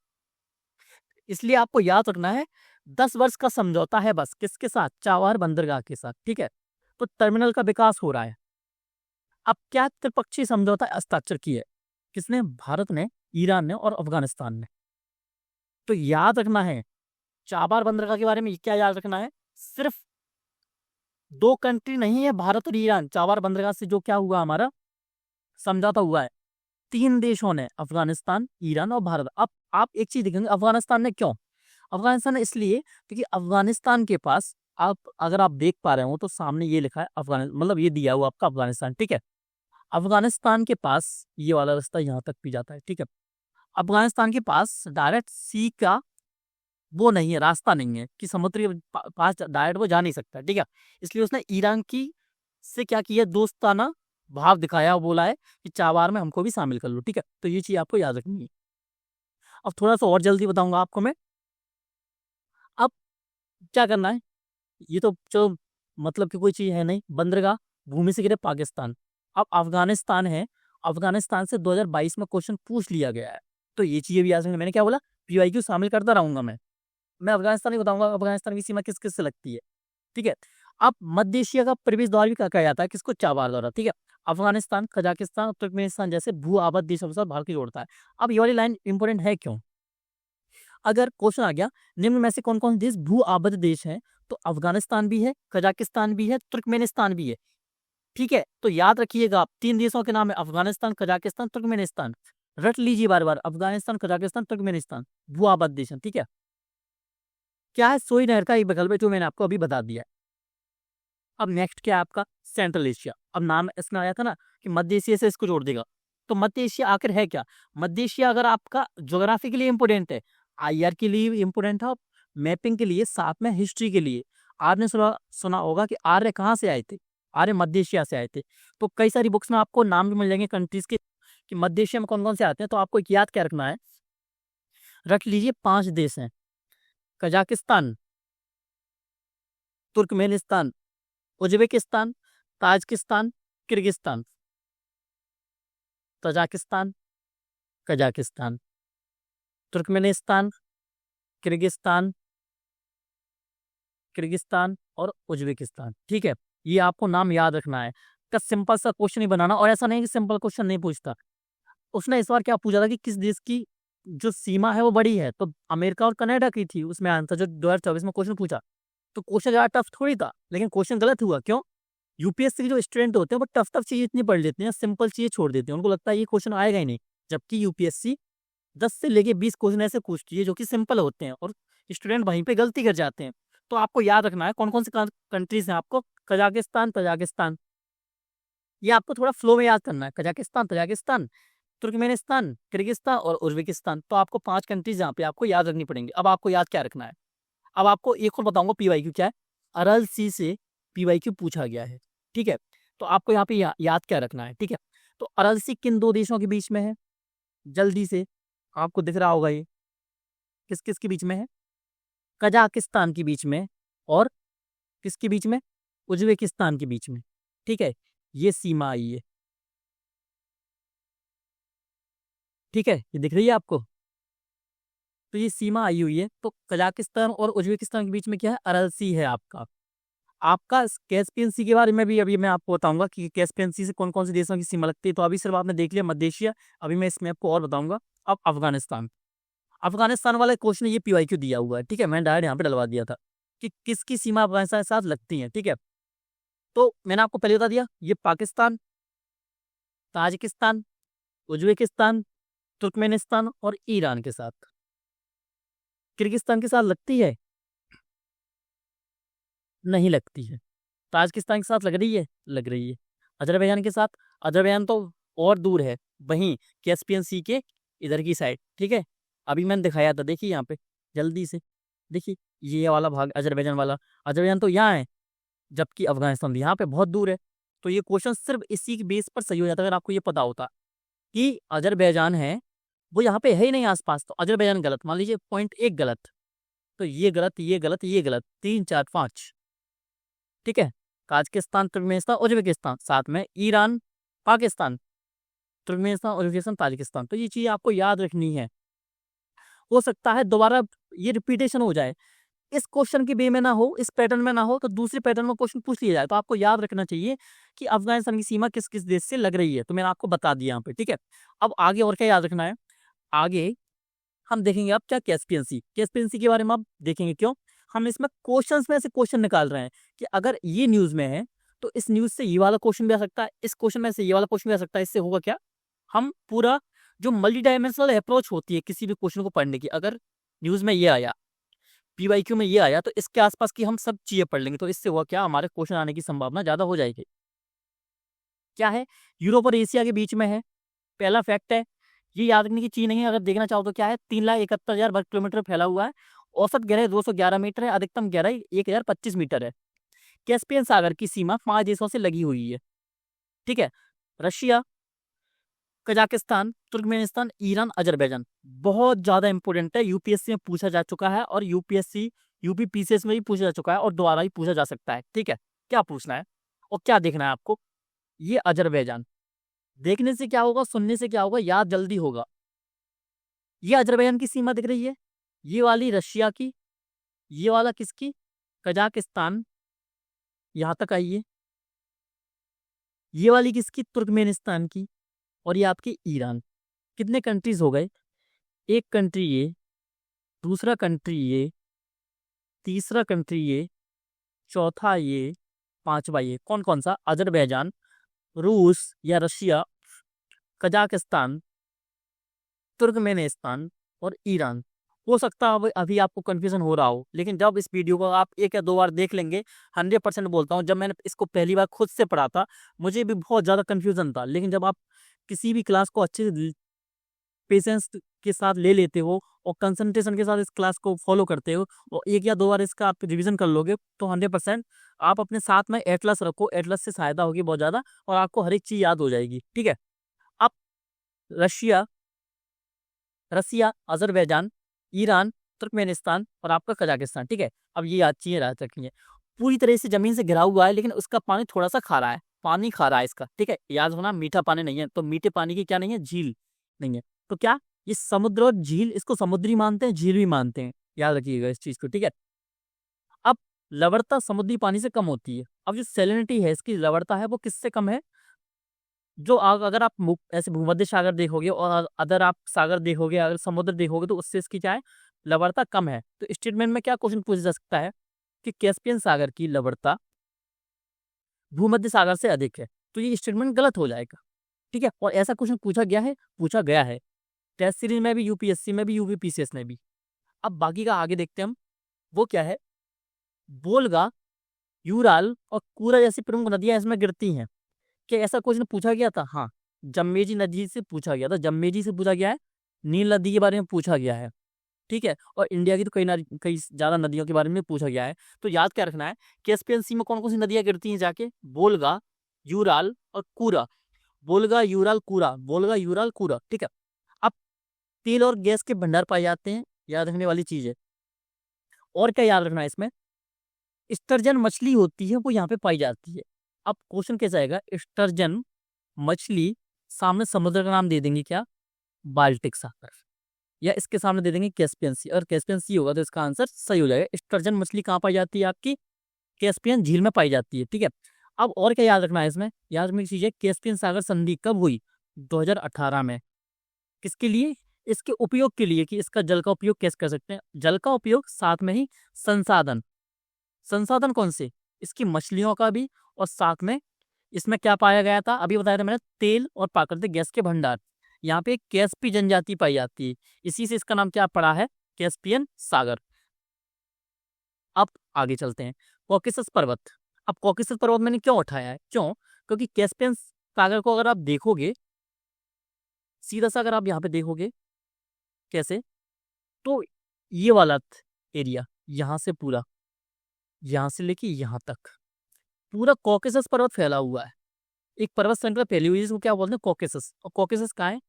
इसलिए आपको याद रखना है 10 वर्ष का समझौता है बस। किसके साथ? चाबहार बंदरगाह के साथ, ठीक है। तो टर्मिनल का विकास हो रहा है। अब क्या त्रिपक्षीय समझौता हस्ताक्षर की है? किसने? भारत ने, ईरान ने और अफगानिस्तान ने। तो याद रखना है चाबहार बंदरगाह के बारे में क्या याद रखना है? सिर्फ 2 कंट्री नहीं है, भारत और ईरान। चाबहार बंदरगाह से जो क्या हुआ, हमारा समझौता हुआ है 3 देशों ने, अफगानिस्तान, ईरान और भारत। अब आप एक चीज देखेंगे, अफगानिस्तान ने क्यों? अफगानिस्तान ने इसलिए क्योंकि अफगानिस्तान के पास, आप अगर आप देख पा रहे हो तो सामने ये लिखा है अफगानिस्तान, मतलब ये दिया हुआ आपका अफगानिस्तान, ठीक है। अफगानिस्तान के पास ये वाला रास्ता यहाँ तक भी जाता है, ठीक है। अफगानिस्तान के पास डायरेक्ट सी का वो नहीं है, रास्ता नहीं है कि समुद्री पास डायरेक्ट वो जा नहीं सकता, ठीक है। इसलिए उसने ईरान की से क्या किया, दोस्ताना भाव दिखाया, बोला है कि चाबहार में हमको भी शामिल कर लो, ठीक है। तो ये चीज आपको याद रखनी है। अब थोड़ा सा और जल्दी बताऊंगा आपको मैं। अब क्या करना है, ये तो चलो मतलब कि कोई चीज़ है नहीं, बंदरगाह भूमि से घिरे पाकिस्तान। अब अफगानिस्तान है, अफगानिस्तान से 2022 में क्वेश्चन पूछ लिया गया है, तो ये चीज़ें भी याद रखना। मैंने क्या बोला, पीवाईक्यू शामिल करता रहूंगा मैं अफगानिस्तान ही बताऊंगा, अफगानिस्तान की सीमा किस किस से लगती है, ठीक है। अब मध्य एशिया का प्रवेश द्वार भी कहा जाता है किसको, चाबार द्वारा, ठीक है। अफगानिस्तान, कजाकिस्तान और तुर्कमेनिस्तान जैसे भू आबाद देशों के साथ भारत को जोड़ता है। अब ये वाली लाइन इंपॉर्टेंट है क्यों, अगर क्वेश्चन आ गया निम्न में से कौन कौन से देश भू आबद्ध देश हैं, तो अफगानिस्तान भी है, कजाकिस्तान भी है, तुर्कमेनिस्तान भी है, ठीक है। तो याद रखिएगा आप, 3 देशों के नाम है, अफगानिस्तान, कजाकिस्तान, तुर्कमेनिस्तान। रट लीजिए बार बार, अफगानिस्तान, कजाकिस्तान, तुर्कमेनिस्तान, भू आबद्ध देश हैं, ठीक है। क्या है, सोई नहर का एक विकल्प है जो मैंने आपको अभी बता दिया है। अब नेक्स्ट क्या है आपका, सेंट्रल एशिया। अब नाम इसमें आया था ना कि मध्य एशिया से इसको जोड़ देगा, तो मध्य एशिया आखिर है क्या। मध्य एशिया अगर आपका ज्योग्राफी के लिए इंपोर्टेंट है, आईआर के लिए इंपोर्टेंट है, मैपिंग के लिए, साथ में हिस्ट्री के लिए। आपने सुना सुना होगा कि आर्य कहाँ से आए थे, आर्य मध्य एशिया से आए थे। तो कई सारी बुक्स में आपको नाम भी मिल जाएंगे कंट्रीज के कि मध्य एशिया में कौन कौन से आते हैं। तो आपको एक याद क्या रखना है, रख लीजिए 5 देश हैं, Kazakhstan, Turkmenistan, Uzbekistan, Tajikistan, Kyrgyzstan. Tajikistan, Kazakhstan, Turkmenistan, Kyrgyzstan, Kyrgyzstan और उज्बेकिस्तान, ठीक है। ये आपको नाम याद रखना है, का सिंपल सा क्वेश्चन ही बनाना। और ऐसा नहीं कि सिंपल क्वेश्चन नहीं पूछता, उसने इस बार क्या पूछा था कि किस देश की जो सीमा है वो बड़ी है, तो अमेरिका और कनाडा की थी उसमें आंसर, जो 2024 में क्वेश्चन पूछा। तो क्वेश्चन ज्यादा टफ थोड़ी था, लेकिन क्वेश्चन गलत हुआ, क्यों, यूपीएससी के जो स्टूडेंट होते हैं वो टफ टफ चीजें इतनी पढ़ लेते हैं, सिंपल चीजें छोड़ देते हैं, उनको लगता है ये क्वेश्चन आएगा ही नहीं। जबकि यूपीएससी 10 से लेके 20 क्वेश्चन ऐसे पूछती है जो कि सिंपल होते हैं, और स्टूडेंट वहीं पे गलती कर जाते हैं। तो आपको याद रखना है कौन कौन से कंट्रीज हैं आपको, कजाकिस्तान, तजाकिस्तान, ये आपको थोड़ा फ्लो में याद करना है, कजाकिस्तान, तजाकिस्तान, तुर्कमेनिस्तान, किर्गिस्तान और उज्बेकिस्तान। तो आपको 5 कंट्रीज यहाँ पे आपको याद रखनी पड़ेंगी। अब आपको याद क्या रखना है, अब आपको एक और बताऊंगा पीवाईक्यू क्या है। अरल सी से पीवाईक्यू पूछा गया है, ठीक है। तो आपको यहाँ पे याद क्या रखना है, ठीक है। तो अरल सी किन 2 देशों के बीच में है, जल्दी से आपको दिख रहा होगा, ये किस किस के बीच में है, कजाकिस्तान के बीच में और किसके बीच में, उज्बेकिस्तान के बीच में, ठीक है। ये सीमा आई है, ठीक है, ये दिख रही है आपको। तो ये सीमा आई हुई है, तो कजाकिस्तान और उज्बेकिस्तान के बीच में क्या है, अरल सी है आपका। आपका कैस्पियन सी के बारे में भी अभी मैं आपको बताऊंगा कि कैस्पियन सी से कौन कौन से देशों की सीमा लगती है। तो अभी सिर्फ आपने देख लिया मध्य एशिया, अभी मैं इसमें आपको और बताऊंगा। अब अफगानिस्तान, अफगानिस्तान वाले क्वेश्चन ये पीवाईक्यू दिया हुआ है, ठीक है, मैंने डायरेक्ट यहाँ पे डलवा दिया था कि किसकी सीमा अफगानिस्तान के साथ लगती है, ठीक है। तो मैंने आपको पहले बता दिया, ये पाकिस्तान, ताजिकिस्तान, उज्बेकिस्तान, तुर्कमेनिस्तान और ईरान के साथ, किर्गिस्तान के साथ लगती है, नहीं लगती है। ताजिकिस्तान के साथ लग रही है, लग रही है। अजरबैजान के साथ, अजरबैजान तो और दूर है, वहीं कैस्पियन सी के इधर की साइड, ठीक है। अभी मैंने दिखाया था, देखिए यहाँ पे जल्दी से देखिए, ये वाला भाग अजरबैजान वाला, अजरबैजान तो यहाँ है, जबकि अफगानिस्तान यहाँ पे बहुत दूर है। तो ये क्वेश्चन सिर्फ इसी के बेस पर सही हो जाता है, अगर आपको ये पता होता कि अजरबैजान है, वो यहाँ पे है ही नहीं आसपास, तो अजरबैजान गलत, मान लीजिए पॉइंट 1 गलत, तो ये गलत, ये गलत, ये गलत, 3 4 5, ठीक है। ताजिकिस्तान, तुर्कमेनिस्तान, उज्बेकिस्तान, साथ में Iran, Pakistan, Turkmenistan, Uzbekistan, Tajikistan. तो ये चीज़ आपको याद रखनी है। हो सकता है दोबारा ये रिपीटेशन हो जाए, इस क्वेश्चन के वे में ना हो, इस पैटर्न में ना हो, तो दूसरे पैटर्न में क्वेश्चन पूछ लिया जाए। तो आपको याद रखना चाहिए कि अफगानिस्तान की सीमा किस किस देश से लग रही है, तो मैंने आपको बता दिया यहाँ पे, ठीक है। अब आगे और क्या याद रखना है, आगे हम देखेंगे अब क्या, कैस्पियन सी, कैस्पियन सी के बारे में अब देखेंगे, क्यों, हम इसमें क्वेश्चंस में से क्वेश्चन निकाल रहे हैं कि अगर ये न्यूज में है तो इस न्यूज से ये वाला क्वेश्चन भी आ सकता है, इस क्वेश्चन में से ये वाला क्वेश्चन भी आ सकता है। इससे होगा क्या, हम पूरा जो मल्टी डायमेंशनल अप्रोच होती है किसी भी क्वेश्चन को पढ़ने की, अगर न्यूज में ये आया, पीवाईक्यू में ये आया, तो इसके आसपास की हम सब चीजें पढ़ लेंगे। तो इससे हुआ क्या, हमारे क्वेश्चन आने की संभावना ज्यादा हो जाएगी। क्या है, यूरोप और एशिया के बीच में है, पहला फैक्ट है, ये याद रखने की चीज नहीं है। अगर देखना चाहो तो क्या है, 3,71,000 वर्ग किलोमीटर फैला हुआ है, औसत गहराई 211 मीटर है, अधिकतम गहराई 1,025 मीटर है। कैस्पियन सागर की सीमा 5 देशों से लगी हुई है, ठीक है, Russia, Kazakhstan, Turkmenistan, Iran, Azerbaijan. बहुत ज्यादा इंपॉर्टेंट है, यूपीएससी में पूछा जा चुका है, और यूपीएससी यूपी पीसीएस में भी पूछा जा चुका है और दोबारा भी पूछा जा सकता है। ठीक है, क्या पूछना है और क्या देखना है आपको, ये अजरबैजान। देखने से क्या होगा, सुनने से क्या होगा, याद जल्दी होगा। ये अजरबैजान की सीमा दिख रही है, ये वाली रशिया की, ये वाला किसकी, कजाकिस्तान, यहाँ तक आइए। ये वाली किसकी, तुर्कमेनिस्तान की, और ये आपकी ईरान। कितने कंट्रीज हो गए, एक कंट्री ये, दूसरा कंट्री ये, तीसरा कंट्री ये, चौथा ये, पांचवा ये। कौन कौन सा, अजरबैजान, रूस या रशिया, कजाकिस्तान, तुर्कमेनिस्तान और ईरान। हो सकता है अभी आपको कंफ्यूजन हो रहा हो, लेकिन जब इस वीडियो को आप एक या दो बार देख लेंगे, 100% बोलता हूँ, जब मैंने इसको पहली बार खुद से पढ़ा था मुझे भी बहुत ज़्यादा कंफ्यूजन था, लेकिन जब आप किसी भी क्लास को अच्छे से पेशेंस के साथ ले लेते हो और कंसंट्रेशन के साथ इस क्लास को फॉलो करते हो और एक या दो बार इसका आप रिवीजन कर लोगे, तो 100% आप अपने साथ में एटलस रखो, एटलस से सहायता होगी बहुत ज़्यादा और आपको हर एक चीज़ याद हो जाएगी। ठीक है, अब रशिया, अजरबैजान, ईरान, तुर्कमेनिस्तान और आपका कजाकिस्तान। ठीक है, अब ये याद चीजें याद रखनी है। पूरी तरह से जमीन से घिरा हुआ है, लेकिन उसका पानी थोड़ा सा खारा है, पानी खारा है इसका। ठीक है, याद होना, मीठा पानी नहीं है, तो मीठे पानी की क्या नहीं है, झील नहीं है। तो क्या, ये समुद्र और झील, इसको समुद्री मानते हैं, झील भी मानते हैं, याद रखिएगा इस चीज को। ठीक है, अब लवणता समुद्री पानी से कम होती है। अब जो सैलिनिटी है इसकी, लवणता है, वो किससे कम है, जो अगर आप ऐसे भूमध्य सागर देखोगे और अदर आप सागर देखोगे, अगर समुद्र देखोगे, तो उससे इसकी क्या है, लवणता कम है। तो स्टेटमेंट में क्या क्वेश्चन पूछा जा सकता है कि कैस्पियन सागर की लवणता भूमध्य सागर से अधिक है, तो ये स्टेटमेंट गलत हो जाएगा। ठीक है, और ऐसा क्वेश्चन पूछा गया है टेस्ट सीरीज में भी, यूपीएससी में भी, यूपीपीसीएस में भी। अब बाकी का आगे देखते हैं हम, वो क्या है, बोलगा, यूराल और कूरा जैसी प्रमुख नदियां इसमें गिरती हैं। क्या ऐसा क्वेश्चन पूछा गया था, हाँ, जम्मेजी नदी से पूछा गया था, जम्मेजी से पूछा गया है, नील नदी के बारे में पूछा गया है। ठीक है, और इंडिया की तो कई ज्यादा नदियों के बारे में पूछा गया है। तो याद क्या रखना है, कैस्पियन सी में कौन कौन सी नदियां गिरती हैं जाके, बोलगा, यूराल और कूरा। बोलगा, यूराल, कूरा, बोलगा, यूराल, कूरा। ठीक है, अब तेल और गैस के भंडार पाए जाते हैं, याद रखने वाली चीज है। और क्या याद रखना है इसमें, स्टर्जन मछली होती है, वो यहाँ पे पाई जाती है। अब क्वेश्चन कैसा आएगा, स्टर्जन मछली, सामने समुद्र का नाम दे देंगे क्या, बाल्टिक सागर, या इसके सामने दे देंगे कैस्पियन सी। अगर कैस्पियन सी होगा तो इसका आंसर सही हो जाएगा। स्टर्जन मछली कहाँ पाई जाती है, आपकी कैस्पियन झील में पाई जाती है। ठीक है, अब और क्या याद रखना है इसमें, याद रखने की चीज है, कैस्पियन सागर संधि कब हुई, 2018 में। किसके लिए, इसके उपयोग के लिए, कि इसका जल का उपयोग कैसे कर सकते हैं, जल का उपयोग, साथ में ही संसाधन। संसाधन कौन से, इसकी मछलियों का भी, और साथ में इसमें क्या पाया गया था, अभी बताया था मैंने, तेल और प्राकृतिक गैस के भंडार। यहाँ पे कैस्पी जनजाति पाई जाती है, इसी से इसका नाम क्या पड़ा है, कैस्पियन सागर। अब आगे चलते हैं, कॉकेसस पर्वत। अब कॉकेसस पर्वत मैंने क्यों उठाया है, क्यों, क्योंकि कैस्पियन सागर को अगर आप देखोगे, सीधा सा अगर आप यहाँ पे देखोगे कैसे, तो ये वाला एरिया, यहाँ से पूरा, यहाँ से लेके यहाँ तक पूरा कॉकेसस पर्वत फैला हुआ है। एक पर्वत श्रृंखला फैली हुई है जिसको क्या बोलते हैं, कॉकेसस। और कॉकेसस कहाँ है,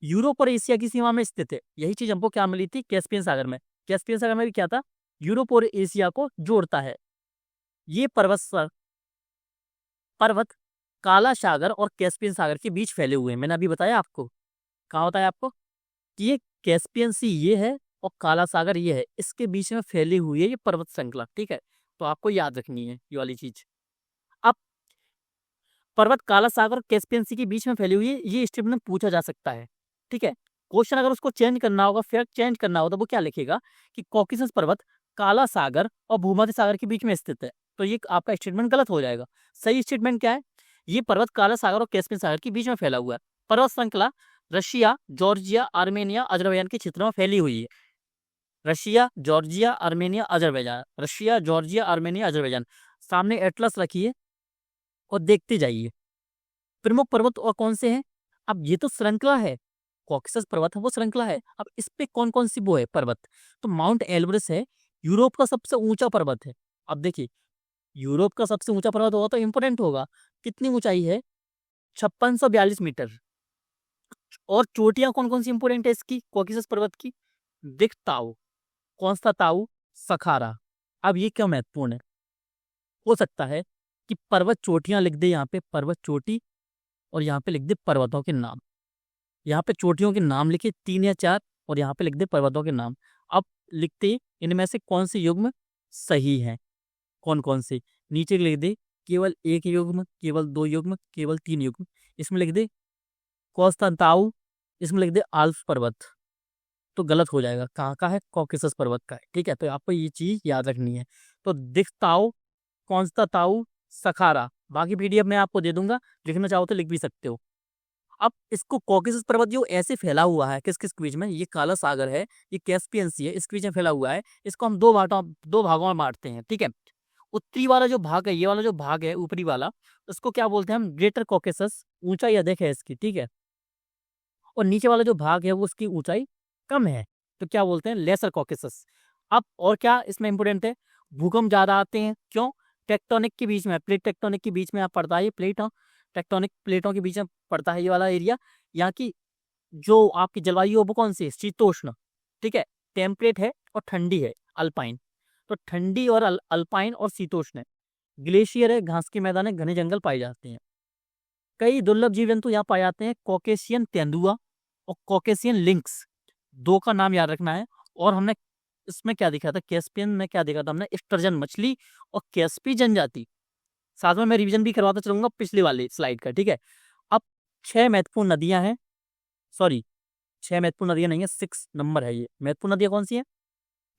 यूरोप और एशिया की सीमा में स्थित है। यही चीज हमको क्या मिली थी, कैस्पियन सागर में। कैस्पियन सागर में भी क्या था, यूरोप और एशिया को जोड़ता है। ये पर्वत काला सागर और कैस्पियन सागर के बीच फैले हुए हैं। मैंने अभी बताया आपको, कहाँ बताया आपको, कि ये कैस्पियन सी ये है और काला सागर ये है, इसके बीच में फैली हुई है ये पर्वत श्रृंखला। ठीक है, तो आपको याद रखनी है ये वाली चीज। अब पर्वत काला सागर और कैस्पियन सी के बीच में फैली हुई है, ये स्टेटमेंट में पूछा जा सकता है। ठीक है, क्वेश्चन अगर उसको चेंज करना होगा, फैक्ट चेंज करना होगा, तो वो क्या लिखेगा कि कॉकेसस पर्वत काला सागर और भूमध्य सागर के बीच में स्थित है। तो ये आपका स्टेटमेंट गलत हो जाएगा। सही स्टेटमेंट क्या है, ये पर्वत काला सागर और कैस्पियन सागर के बीच में फैला हुआ है। पर्वत श्रृंखला रशिया, जॉर्जिया, आर्मेनिया, अजरबैजान के क्षेत्रों में फैली हुई है। Russia, Georgia, Armenia, Azerbaijan, Russia, Georgia, Armenia, Azerbaijan. सामने एटलस रखिए और देखते जाइए प्रमुख पर्वत और कौन से हैं। अब ये तो श्रृंखला है, कॉकेसस पर्वत है वो श्रृंखला है। अब इस पे कौन कौन सी वो है पर्वत, तो माउंट एल्ब्रस है, यूरोप का सबसे ऊंचा पर्वत है। अब देखिए, यूरोप का सबसे ऊंचा पर्वत होगा तो इंपोर्टेंट होगा, कितनी ऊंचाई है, 5642 मीटर। और चोटियां कौन कौन सी इंपोर्टेंट है इसकी, कॉकेसस पर्वत की, दिख ताऊ, कौन सा ताऊ, सखारा, अब ये क्या महत्वपूर्ण है, हो सकता है कि पर्वत चोटियां लिख दे, यहाँ पे पर्वत चोटी, और यहाँ पे लिख दे पर्वतों के नाम। यहाँ पे चोटियों के नाम लिखे 3 या 4, और यहाँ पे लिख दे पर्वतों के नाम। अब लिखते ही इनमें से कौन से युग्म सही है, कौन कौन से, नीचे लिख दे केवल 1 युग्म, केवल 2 युग्म, केवल 3 युग्म। इसमें लिख दे कॉन्स्टेंटाउ, इसमें लिख दे आल्प्स पर्वत, तो गलत हो जाएगा। कहाँ का है, कॉकेसस पर्वत का है। ठीक है, तो आपको ये चीज याद रखनी है। तो दिखताओ, कॉन्स्टेंटाउ, सखारा, बाकी पीडीएफ में आपको दे दूंगा, लिखना चाहो तो लिख भी सकते हो। अब इसको कॉकेसस पर्वत जो ऐसे फैला हुआ है, किस किस बीच में, ये काला सागर है, ये कैस्पियन सी है, इसके बीच में फैला हुआ है। इसको हम दो भागों में बांटते हैं। ठीक है, उत्तरी वाला जो भाग है, ये वाला जो भाग है ऊपरी वाला, उसको क्या बोलते हैं हम, ग्रेटर कॉकेसस, ऊंचाई अधिक है इसकी। ठीक है, और नीचे वाला जो भाग है वो उसकी ऊंचाई कम है, तो क्या बोलते हैं, लेसर कॉकेसस। अब और क्या इसमें इंपोर्टेंट है, भूकंप ज्यादा आते हैं, क्यों, टेक्टोनिक के बीच में, प्लेट टेक्टोनिक के बीच में आप पड़ता है ये प्लेट, टेक्टोनिक प्लेटों के बीच में पड़ता है ये वाला एरिया। यहाँ की जो आपकी जलवायु है वो कौन सी है, शीतोष्ण। ठीक है, टेम्परेट है और ठंडी है, अल्पाइन। तो ठंडी और अल्पाइन और शीतोष्ण है। ग्लेशियर है, घास के मैदान है, घने जंगल पाए जाते हैं। कई दुर्लभ जीव जंतु यहाँ पाए जाते हैं, कॉकेशियन तेंदुआ और कॉकेशियन लिंक्स, 2 का नाम याद रखना है। और हमने इसमें क्या देखा था, कैस्पियन में क्या देखा था हमने, स्टर्जन मछली और कैस्पी जनजाति। साथ में मैं रिवीजन भी करवाता चलूंगा पिछली वाली स्लाइड का। ठीक है, अब 6 महत्वपूर्ण नदियां हैं, सॉरी 6 महत्वपूर्ण नदियां नहीं है, 6 नंबर है ये। महत्वपूर्ण नदियां कौन सी हैं,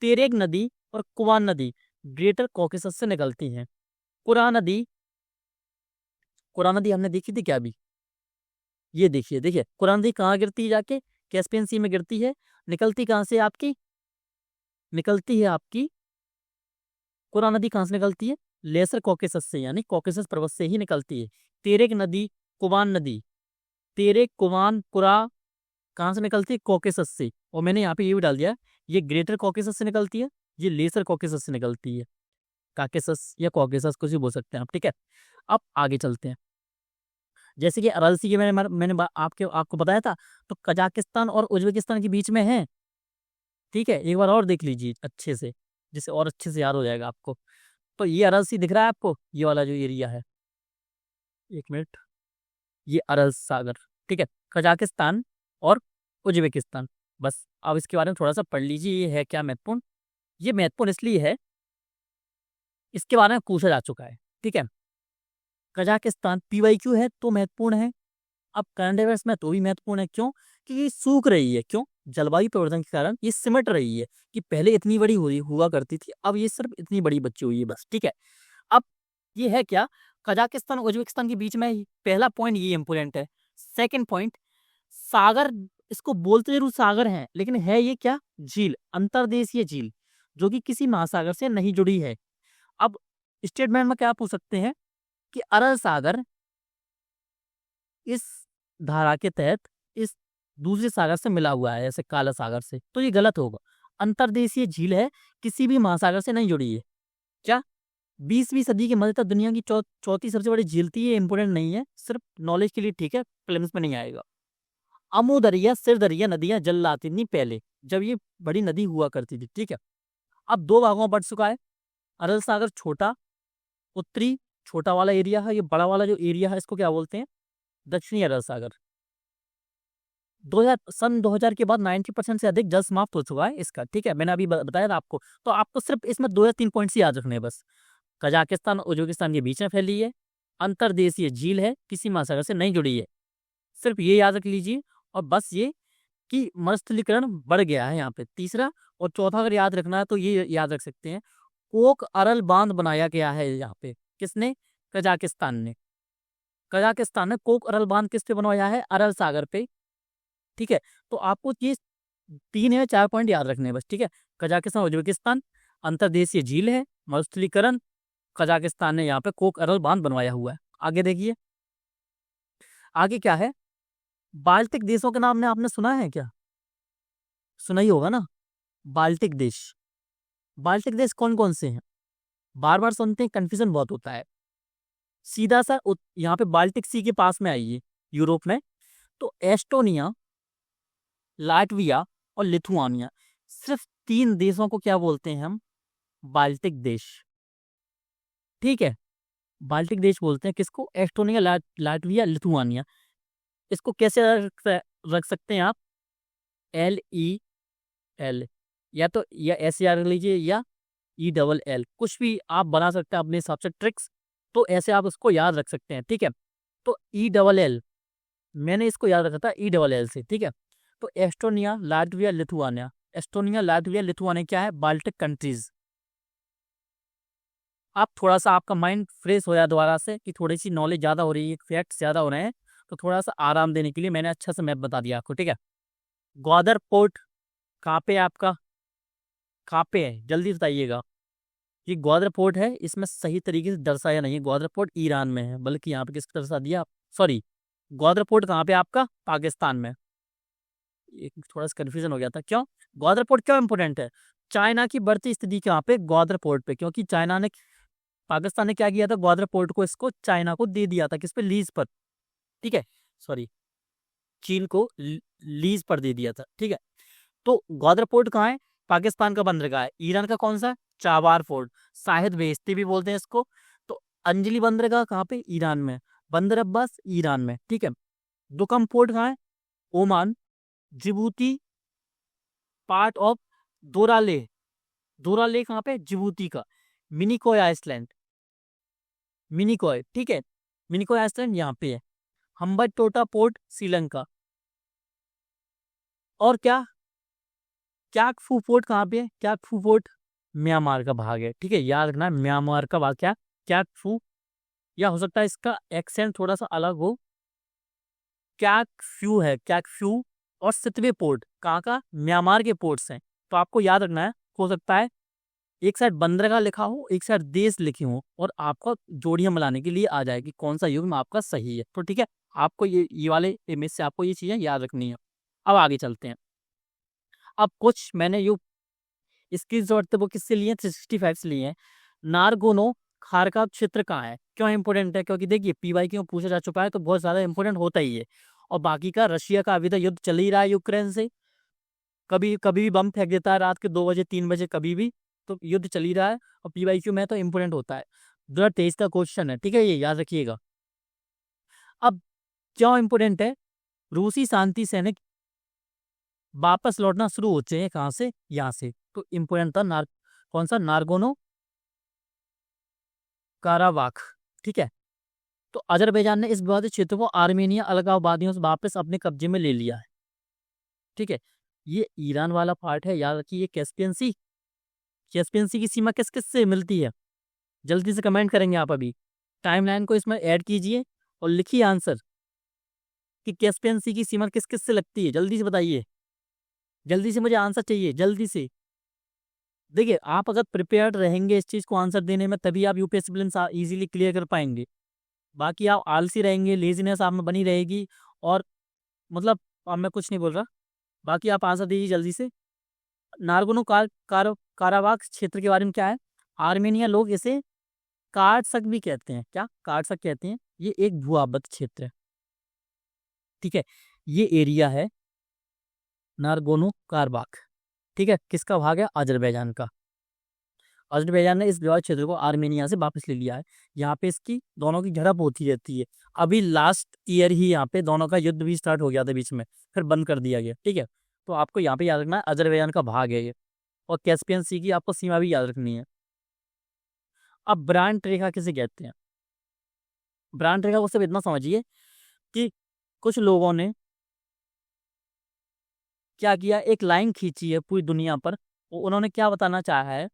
तेरेग नदी और कुवान नदी ग्रेटर कॉकेसस से निकलती हैं। कुरा नदी, कुरा नदी हमने देखी थी क्या अभी, ये देखिए, देखिए कुरा नदी कहाँ गिरती है, जाके कैस्पियन सी में गिरती है। निकलती कहाँ से आपकी, निकलती है आपकी, कुरा नदी कहाँ से निकलती है, लेसर कॉकेसस से, यानी कॉकेसस पर्वत से ही निकलती है। तेरेग नदी, कुवान नदी, तेरेग, कुवान, कुरा कहाँ से निकलती है, कॉकेसस से। और मैंने यहाँ पे ये भी डाल दिया, ये ग्रेटर कॉकेसस से निकलती है, ये लेसर कॉकेसस से निकलती है। काकेसस या कॉकेसस कुछ भी बोल सकते हैं आप। ठीक है, अब आगे चलते हैं। जैसे कि अरल सी, ये आपको बताया था, तो कजाकिस्तान और उज्बेकिस्तान के बीच में है। ठीक है, एक बार और देख लीजिए अच्छे से, जिससे और अच्छे से याद हो जाएगा आपको। तो ये अरल सी दिख रहा है आपको, ये वाला जो एरिया है, 1 मिनट, ये अरल सागर। ठीक है, कजाकिस्तान और उज्बेकिस्तान। बस अब इसके बारे में थोड़ा सा पढ़ लीजिए, ये है क्या महत्वपूर्ण, ये महत्वपूर्ण इसलिए है, इसके बारे में पूछा जा चुका है। ठीक है, कजाकिस्तान पीवाईक्यू है तो महत्वपूर्ण है। अब करंट अफेयर्स में तो भी महत्वपूर्ण है, क्यों, कि ये सूख रही है, क्यों, जलवायु परिवर्तन के कारण ये सिमट रही है, कि पहले इतनी बड़ी हुआ करती थी, अब ये सिर्फ इतनी बड़ी बची हुई है बस। ठीक है, अब ये है क्या, कजाकिस्तान और उज्बेकिस्तान के बीच में, पहला पॉइंट ये इंपोर्टेंट है। सेकंड पॉइंट, सागर, इसको बोलते जरूर सागर हैं, लेकिन है ये क्या, झील, अंतर्देशीय झील, जो कि किसी महासागर से नहीं जुड़ी है। अब स्टेटमेंट में क्या पूछ सकते हैं कि अरल सागर इस धारा के तहत इस दूसरे सागर से मिला हुआ है, जैसे काला सागर से, तो ये गलत होगा। अंतर्देशीय झील है, किसी भी महासागर से नहीं जुड़ी है। क्या 20वीं सदी के मध्य तक दुनिया की चौथी सबसे बड़ी झील थी, ये इंपोर्टेंट नहीं है, सिर्फ नॉलेज के लिए। ठीक है, प्रीलिम्स में नहीं आएगा। अमू दरिया, सिर दरिया नदियां जल लाती थी पहले, जब ये बड़ी नदी हुआ करती थी। ठीक है, अब 2 भागों में बढ़ चुका है। अरल सागर छोटा, उत्तरी छोटा वाला एरिया है, ये बड़ा वाला जो एरिया है इसको क्या बोलते हैं, दक्षिणी अरब सागर। 2000 के बाद 90% से अधिक जल समाप्त हो चुका है इसका। ठीक है, मैंने अभी बताया था आपको। तो आपको सिर्फ इसमें 2 या 3 पॉइंट्स याद रखने हैं बस। कजाकिस्तान और उज्बेकिस्तान के बीच में फैली है, अंतर्देशीय झील है, किसी महासागर से नहीं जुड़ी है, सिर्फ ये याद रख लीजिए। और बस ये कि मरुस्थलीकरण बढ़ गया है यहाँ पे, तीसरा। और चौथा अगर याद रखना है तो ये याद रख सकते हैं, कोक अरल बांध बनाया गया है यहाँ पे, किसने, कजाकिस्तान ने। कजाकिस्तान ने कोक अरल बांध किस पे बनवाया है, अरल सागर पे। ठीक है, तो आपको ये 3 या 4 पॉइंट याद रखने हैं बस। ठीक है, कजाकिस्तान उज्बेकिस्तान, अंतर्देशीय झील है, मरुस्थलीकरण, कजाकिस्तान ने यहाँ पे कोक अरल बांध बनवाया हुआ है। आगे देखिए, आगे क्या है, बाल्टिक देशों के नाम ने आपने सुना है क्या, सुना ही होगा ना, बाल्टिक देश। बाल्टिक देश कौन कौन से हैं, बार बार सुनते हैं, कंफ्यूजन बहुत होता है। सीधा सा यहाँ पे बाल्टिक सी के पास में आइए, यूरोप में, तो एस्टोनिया, लाटविया और लिथुआनिया, सिर्फ 3 देशों को क्या बोलते हैं हम, बाल्टिक देश। ठीक है, बाल्टिक देश बोलते हैं किसको? Estonia, Latvia, Lithuania. इसको कैसे रख सकते हैं आप? LEL, या तो या SER लीजिए या ELL, कुछ भी आप बना सकते हैं अपने हिसाब से ट्रिक्स। तो ऐसे आप उसको याद रख सकते हैं। ठीक है, तो ELL मैंने इसको याद रखा था ELL से। ठीक है, तो Estonia, Latvia, Lithuania. Estonia, Latvia, Lithuania क्या है? Baltic countries. आप थोड़ा सा आपका माइंड फ्रेश हो जाए दोबारा से कि थोड़ी सी नॉलेज ज़्यादा हो रही है, फैक्ट ज़्यादा हो रहे हैं, तो थोड़ा सा आराम देने के लिए मैंने अच्छा से मैप बता दिया आपको। ठीक है, ग्वादर पोर्ट कहाँ पे है आपका? कहाँ पे है जल्दी बताइएगा। ये ग्वादर पोर्ट है, इसमें सही तरीके से दर्शाया नहीं है। ग्वादर पोर्ट ईरान में है, बल्कि यहाँ पे किसको दर्शा दिया? सॉरी, ग्वादर पोर्ट कहाँ पे आपका? पाकिस्तान में। एक थोड़ा सा कन्फ्यूजन हो गया था। क्यों ग्वादर पोर्ट क्यों इंपोर्टेंट है? चाइना की बढ़ती स्थिति कहाँ पे? ग्वादर पोर्ट पे, क्योंकि चाइना ने, पाकिस्तान ने क्या किया था? ग्वादर पोर्ट को इसको चाइना को दे दिया था। किस पे? लीज पर। ठीक है, सॉरी, चीन को लीज पर दे दिया था। ठीक है, तो ग्वादर पोर्ट कहाँ है? पाकिस्तान का बंदरगाह है। ईरान का कौन सा? चाबार फोर्ट, शाहिद बेहेश्ती भी बोलते हैं इसको। तो अंजली बंदरगाह कहाँ पे? ईरान में। बंदर अब्बास ईरान में। ठीक है, दुकम पोर्ट कहाँ है? Oman. Djibouti, part of Doraleh. Doraleh कहाँ पे? जिबूती का। मिनिकॉय आइसलैंड, मिनिकॉय। ठीक है, मिनिकॉय आइसलैंड यहाँ पे है। हम्बनटोटा पोर्ट श्रीलंका। और क्या? क्याकफू पोर्ट कहाँ पे है? क्याकफू पोर्ट म्यांमार का भाग है। ठीक है, याद रखना है म्यांमार का भाग क्या? क्याकफू, या हो सकता है इसका एक्सेंट थोड़ा सा अलग हो। क्याकफ्यू है, क्याकफ्यू। और सितवे पोर्ट कहाँ का? म्यांमार के पोर्ट्स हैं। तो आपको याद रखना है, हो सकता है एक साइड बंदरगाह लिखा हो, एक साइड देश लिखे हो, और आपका जोड़ियां मिलाने के लिए आ जाए कि कौन सा युग्म आपका सही है। तो ठीक है, आपको ये वाले इमेज से आपको ये चीजें याद रखनी है। अब आगे चलते हैं। अब कुछ मैंने यू स्क्रीनशॉट थे वो किससे लिए? 365 से लिए हैं। नारगोनो खारका क्षेत्र कहाँ है? क्यों इंपोर्टेंट है? क्योंकि देखिए PY क्यों पूछा जा चुका है, तो बहुत ज्यादा इंपोर्टेंट होता ही है। और बाकी का, रशिया का अभी तक युद्ध चल ही रहा है यूक्रेन से। कभी कभी भी बम फेंक देता है रात के 2 बजे 3 बजे, कभी भी। तो युद्ध चल ही रहा है, और PYQ में तो इंपोर्टेंट होता है। 2023 का क्वेश्चन है। ठीक है, ये याद रखिएगा। अब क्यों इंपोर्टेंट है? रूसी शांति सैनिक वापस लौटना शुरू होते हैं कहाँ से? यहाँ से। तो इंपोर्टेंट था कौन सा? नारगोनो काराबाख। ठीक है, तो अजरबैजान ने इस विवादित क्षेत्र को आर्मेनिया अलगाववादियों से वापस अपने कब्जे में ले लिया है। ठीक है, ये ईरान वाला पार्ट है, याद रखिए। ये कैस्पियन सी, कैस्पियन सी की सीमा किस किस से मिलती है? जल्दी से कमेंट करेंगे आप अभी। टाइमलाइन को इसमें ऐड कीजिए और लिखिए आंसर कि कैस्पियन सी की सीमा किस किस से लगती है। जल्दी से बताइए, जल्दी से मुझे आंसर चाहिए, जल्दी से। देखिए, आप अगर प्रिपेयर्ड रहेंगे इस चीज़ को आंसर देने में, तभी आप यूपीएससी प्रीलिम्स इजीली क्लियर कर पाएंगे। बाकी आप आलसी रहेंगे, लेजीनेस आप में बनी रहेगी, और मतलब अब मैं कुछ नहीं बोल रहा। बाकी आप आंसर दीजिए जल्दी से। नारगोनो काराबाख क्षेत्र के बारे में क्या है? आर्मेनिया लोग इसे कार्सक भी कहते हैं। क्या? कार्सक कहते हैं। ये एक भूआबद्ध क्षेत्र है। ठीक है, ये एरिया है नारगोनो कारबाख। ठीक है, किसका भाग है? अजरबैजान का। अजरबैजान ने इस विवादित क्षेत्र को आर्मेनिया से वापस ले लिया है। यहाँ पे इसकी दोनों की झड़प होती रहती है। अभी लास्ट ईयर ही यहाँ पे दोनों का युद्ध भी स्टार्ट हो गया था बीच में, फिर बंद कर दिया गया। ठीक है, तो आपको यहाँ पे याद रखना है अजरबैजान का भाग है ये। और कैस्पियन सी की आपको सीमा भी याद रखनी है। अब ब्रांड रेखा किसे कहते हैं? ब्रांड रेखा को सिर्फ इतना समझिए कि कुछ लोगों ने क्या किया, एक लाइन खींची है पूरी दुनिया पर। उन्होंने क्या बताना चाहा है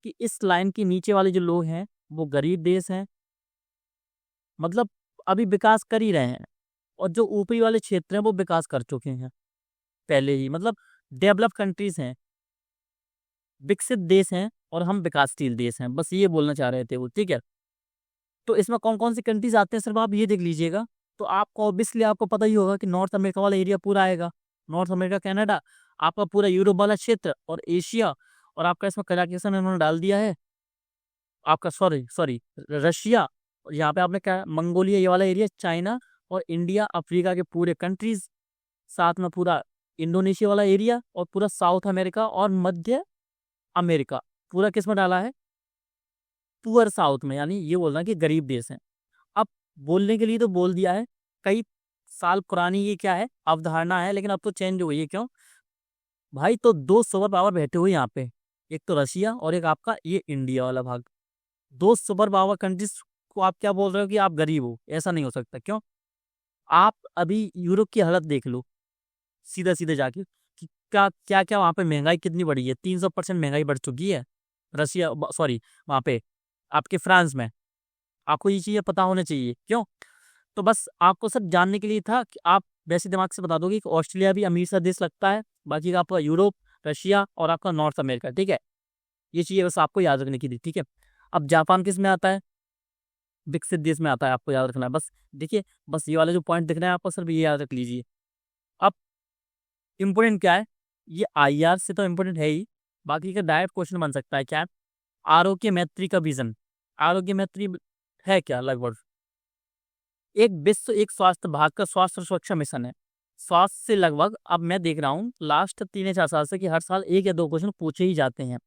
कि इस लाइन के नीचे वाले जो लोग हैं वो गरीब देश हैं, मतलब अभी विकास कर ही रहे हैं, और जो ऊपरी वाले क्षेत्र हैं वो विकास कर चुके हैं पहले ही, मतलब डेवलप कंट्रीज हैं, विकसित देश हैं, और हम विकासशील देश हैं। बस ये बोलना चाह रहे थे वो। ठीक है, तो इसमें कौन कौन सी कंट्रीज आते हैं सिर्फ आप ये देख लीजिएगा। तो आपको ऑब्वियसली आपको पता ही होगा कि नॉर्थ अमेरिका वाला एरिया पूरा आएगा। नॉर्थ अमेरिका, कनाडा, आपका पूरा यूरोप वाला क्षेत्र, और एशिया, और आपका इसमें कजाकिस्तान इन्होंने डाल दिया है आपका, सॉरी सॉरी, रशिया। और यहाँ पे आपने क्या, मंगोलिया, ये वाला एरिया, चाइना, और इंडिया, अफ्रीका के पूरे कंट्रीज, साथ में पूरा इंडोनेशिया वाला एरिया, और पूरा साउथ अमेरिका और मध्य अमेरिका। पूरा किस में डाला है, पुअर साउथ में, यानी ये बोलना कि गरीब देश है। अब बोलने के लिए तो बोल दिया है, कई साल पुरानी ये क्या है, अवधारणा है, लेकिन अब तो चेंज हो गई है। क्यों भाई, तो दो सुपर पावर बैठे हुए यहाँ पे, एक तो रशिया और एक आपका ये इंडिया वाला भाग। दो सुपर पावर कंट्रीज को आप क्या बोल रहे हो कि आप गरीब हो? ऐसा नहीं हो सकता। क्यों? आप अभी यूरोप की हालत देख लो सीधा सीधे जाके, कि क्या क्या क्या वहाँ पे महंगाई कितनी बढ़ी है, 300% महंगाई बढ़ चुकी है। रशिया, सॉरी, वहाँ पे आपके फ्रांस में। आपको ये चीज़ें पता होना चाहिए। क्यों? तो बस आपको सब जानने के लिए था कि आप वैसे दिमाग से बता दोगे कि ऑस्ट्रेलिया भी अमीर सा देश लगता है, बाकी का आपका यूरोप, रशिया और आपका नॉर्थ अमेरिका। ठीक है, ये चीज़ें बस आपको याद रखने की थी। ठीक है, अब जापान किस में आता है, विकसित देश में आता है, आपको याद रखना है बस। देखिए, बस ये वाले जो पॉइंट दिख रहे हैं आपको, सिर्फ ये याद रख लीजिए। अब इम्पोर्टेंट क्या है, ये आईआर से तो इम्पोर्टेंट है ही, बाकी का डायरेक्ट क्वेश्चन बन सकता है। क्या? आरोग्य मैत्री का विजन। आरोग्य मैत्री है क्या? लगभग एक विश्व एक स्वास्थ्य भाग का स्वास्थ्य सुरक्षा मिशन है। स्वास्थ्य से लगभग, अब मैं देख रहा हूँ लास्ट 3 या 4 साल से, कि हर साल 1 या 2 क्वेश्चन पूछे ही जाते हैं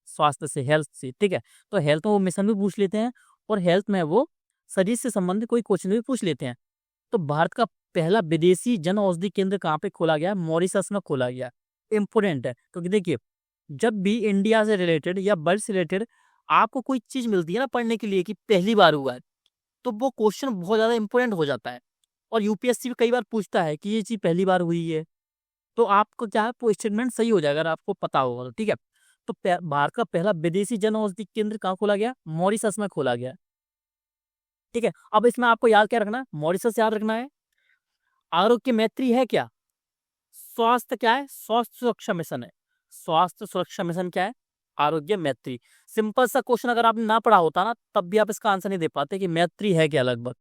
स्वास्थ्य से, हेल्थ से। ठीक है, तो हेल्थ में वो मिशन भी पूछ लेते हैं, और हेल्थ में वो शरीर से संबंधित कोई क्वेश्चन भी पूछ लेते हैं। तो भारत का पहला विदेशी जन औषधि केंद्र कहाँ पे खोला गया? मॉरिशस में खोला गया। इंपोर्टेंट है, क्योंकि देखिए, जब भी इंडिया से रिलेटेड या वर्ल्ड से रिलेटेड आपको कोई चीज मिलती है ना पढ़ने के लिए कि पहली बार हुआ है, तो वो क्वेश्चन बहुत ज्यादा इंपोर्टेंट हो जाता है। और यूपीएससी भी कई बार पूछता है कि ये चीज पहली बार हुई है, तो आपको क्या है, वो स्टेटमेंट सही हो जाएगा अगर आपको पता होगा तो। ठीक है, तो भारत का पहला विदेशी जन औषधि केंद्र कहाँ खोला गया? मॉरिशस में खोला गया। ठीक है, अब इसमें आपको याद क्या रखना है? मॉरिशस याद रखना है। आरोग्य मैत्री है क्या? स्वास्थ्य क्या है? स्वास्थ्य सुरक्षा मिशन है। स्वास्थ्य सुरक्षा मिशन क्या है? आरोग्य मैत्री। सिंपल सा क्वेश्चन अगर आपने ना पढ़ा होता ना, तब भी आप इसका आंसर नहीं दे पाते कि मैत्री है क्या, लगभग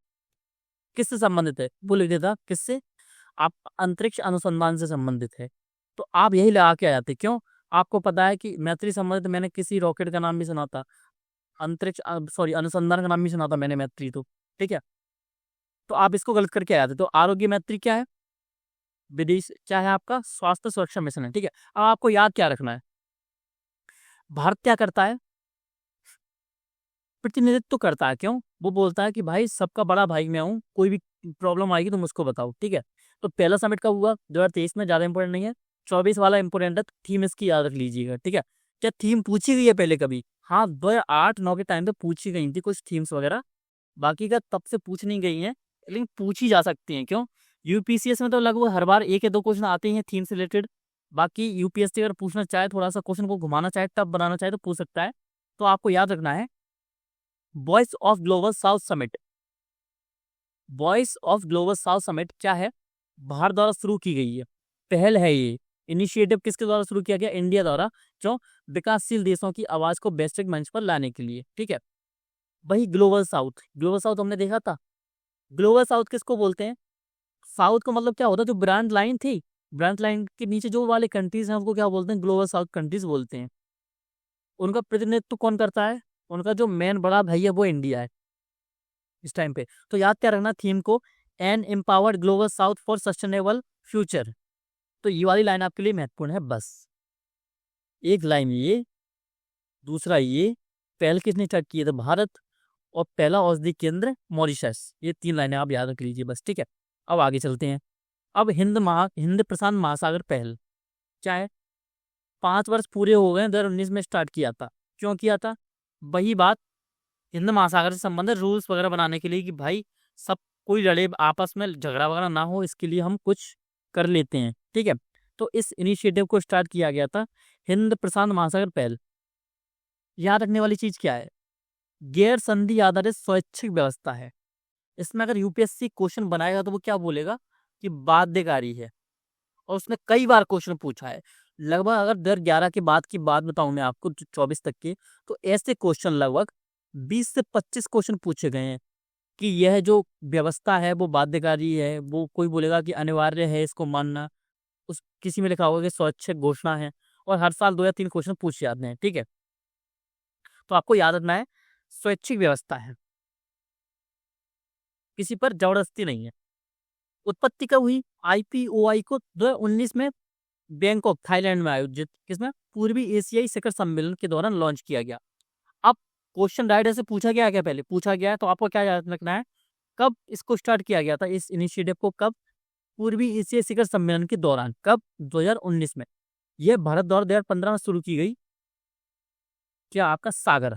किससे संबंधित है, वो लिख देता किससे, आप अंतरिक्ष अनुसंधान से संबंधित है। तो आप यही लगा के आ जाते। क्यों? आपको पता है कि मैत्री संबंधित, मैंने किसी रॉकेट का नाम भी सुना था, अंतरिक्ष सॉरी अनुसंधान का नाम भी सुना था मैंने, मैत्री तो। ठीक है, तो आप इसको गलत करके आ जाते। तो आरोग्य मैत्री क्या है? विदेश क्या है आपका? स्वास्थ्य सुरक्षा मिशन है। ठीक है, अब आपको याद क्या रखना है, भारत क्या करता है? प्रतिनिधित्व करता है। क्यों? वो बोलता है कि भाई सबका बड़ा भाई मैं हूँ, कोई भी प्रॉब्लम आएगी तो मुझको बताओ। ठीक है, तो पहला समिट कब हुआ? 2023 में। ज्यादा इंपॉर्टेंट नहीं है, 24 वाला इंपॉर्टेंट है, थीम इसकी याद रख लीजिएगा। ठीक है, क्या थीम पूछी गई है पहले कभी? हाँ, 2008-9 के टाइम पे पूछी गई थी कुछ थीम्स वगैरह, बाकी का तब से पूछ नहीं गई हैं, लेकिन पूछी जा सकती हैं। क्यों? यूपीसीएस में तो लगभग हर बार 1 या 2 क्वेश्चन आते ही हैं थीम से रिलेटेड। बाकी यूपीएससी अगर पूछना चाहे, थोड़ा सा क्वेश्चन को घुमाना चाहे, टफ बनाना चाहे तो पूछ सकता है। तो आपको याद रखना है, voice of global south summit. Voice of global south summit क्या है? भारत द्वारा शुरू की गई है, पहल है ये। इनिशिएटिव किसके द्वारा शुरू किया गया? इंडिया द्वारा। जो विकासशील देशों की आवाज को वैश्विक मंच पर लाने के लिए। ठीक है, वही ग्लोबल साउथ। ग्लोबल साउथ हमने देखा था। ग्लोबल साउथ किसको बोलते हैं? साउथ का मतलब क्या होता है? जो ब्रांड लाइन थी, ब्रांड लाइन के नीचे जो वाले कंट्रीज हैं उसको क्या बोलते हैं? ग्लोबल साउथ कंट्रीज बोलते हैं। उनका प्रतिनिधित्व कौन करता है? उनका जो मेन बड़ा भाई है वो इंडिया है इस टाइम पे। तो याद क्या रखना थीम को? An empowered global south for sustainable future. तो ये वाली लाइन आपके लिए महत्वपूर्ण है। बस एक लाइन ये, दूसरा ये, पहल किसने स्टार्ट की है? तो भारत, और पहला औषधि केंद्र मॉरिशस। ये 3 लाइनें आप याद रख लीजिए बस। ठीक है, अब आगे चलते हैं। अब हिंद प्रशांत महासागर पहल क्या है? 5 वर्ष पूरे हो गए, 2019 में स्टार्ट किया था। क्यों किया था? वही बात, हिंद महासागर से संबंधित रूल्स वगैरह बनाने के लिए कि भाई सब कोई लड़े, आपस में झगड़ा वगैरह ना हो, इसके लिए हम कुछ कर लेते हैं। ठीक है, तो इस इनिशिएटिव को स्टार्ट किया गया था, हिंद प्रशांत महासागर पहल। याद रखने वाली चीज क्या है? गैर संधि आधारित स्वैच्छिक व्यवस्था है। इसमें अगर यूपीएससी क्वेश्चन बनाएगा तो वो क्या बोलेगा कि बाध्यकारी है, और उसने कई बार क्वेश्चन पूछा है। लगभग अगर 2011 के बाद की बात बताऊं मैं आपको, 24 तक के, तो ऐसे क्वेश्चन लगभग 20 से 25 क्वेश्चन पूछे गए हैं कि यह जो व्यवस्था है वो बाध्यकारी है, वो कोई बोलेगा कि अनिवार्य है इसको मानना, उस किसी में लिखा होगा कि स्वैच्छिक घोषणा है। और हर साल 2 या 3 क्वेश्चन पूछ जाते हैं। ठीक है, तो आपको याद रखना है, स्वैच्छिक व्यवस्था है, किसी पर जबरदस्ती नहीं है। उत्पत्ति कब हुई? आईपीओआई को 2019 में बैंकॉक थाईलैंड में आयोजित किसमें पूर्वी एशियाई शिखर सम्मेलन के दौरान लॉन्च किया गया। अब क्वेश्चन डायरेक्ट से पूछा गया क्या, पहले पूछा गया है तो आपको क्या याद रखना है, कब इसको स्टार्ट किया गया था इस इनिशिएटिव को, कब, पूर्वी एशियाई शिखर सम्मेलन के दौरान, कब, 2019 में। यह भारत द्वारा 2015 में शुरू की गई क्या आपका सागर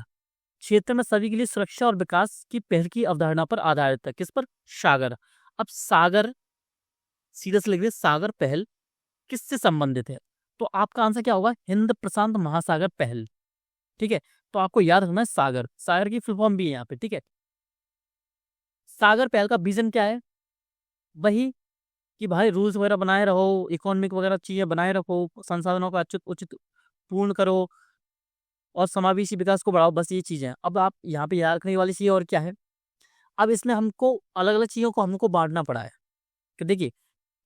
क्षेत्र में सभी के लिए सुरक्षा और विकास की पहल की अवधारणा पर आधारित है। किस पर, सागर। अब सागर सीधा से लिख रहे सागर पहल किससे संबंधित है, तो आपका आंसर क्या होगा, हिंद प्रशांत महासागर पहल। ठीक है, तो आपको याद रखना है सागर, सागर की फुल फॉर्म भी है यहाँ पे। ठीक है, सागर पहल का विजन क्या है, वही कि भाई रूल्स वगैरह बनाए रहो, इकोनॉमिक वगैरह चीजें बनाए रखो, संसाधनों का उचित पूर्ण करो और समावेशी विकास को बढ़ाओ, बस ये चीजें हैं। अब आप यहाँ पे याद रखने वाली चीज और क्या है, अब इसमें हमको अलग अलग चीजों को हमको बांटना पड़ा है कि देखिए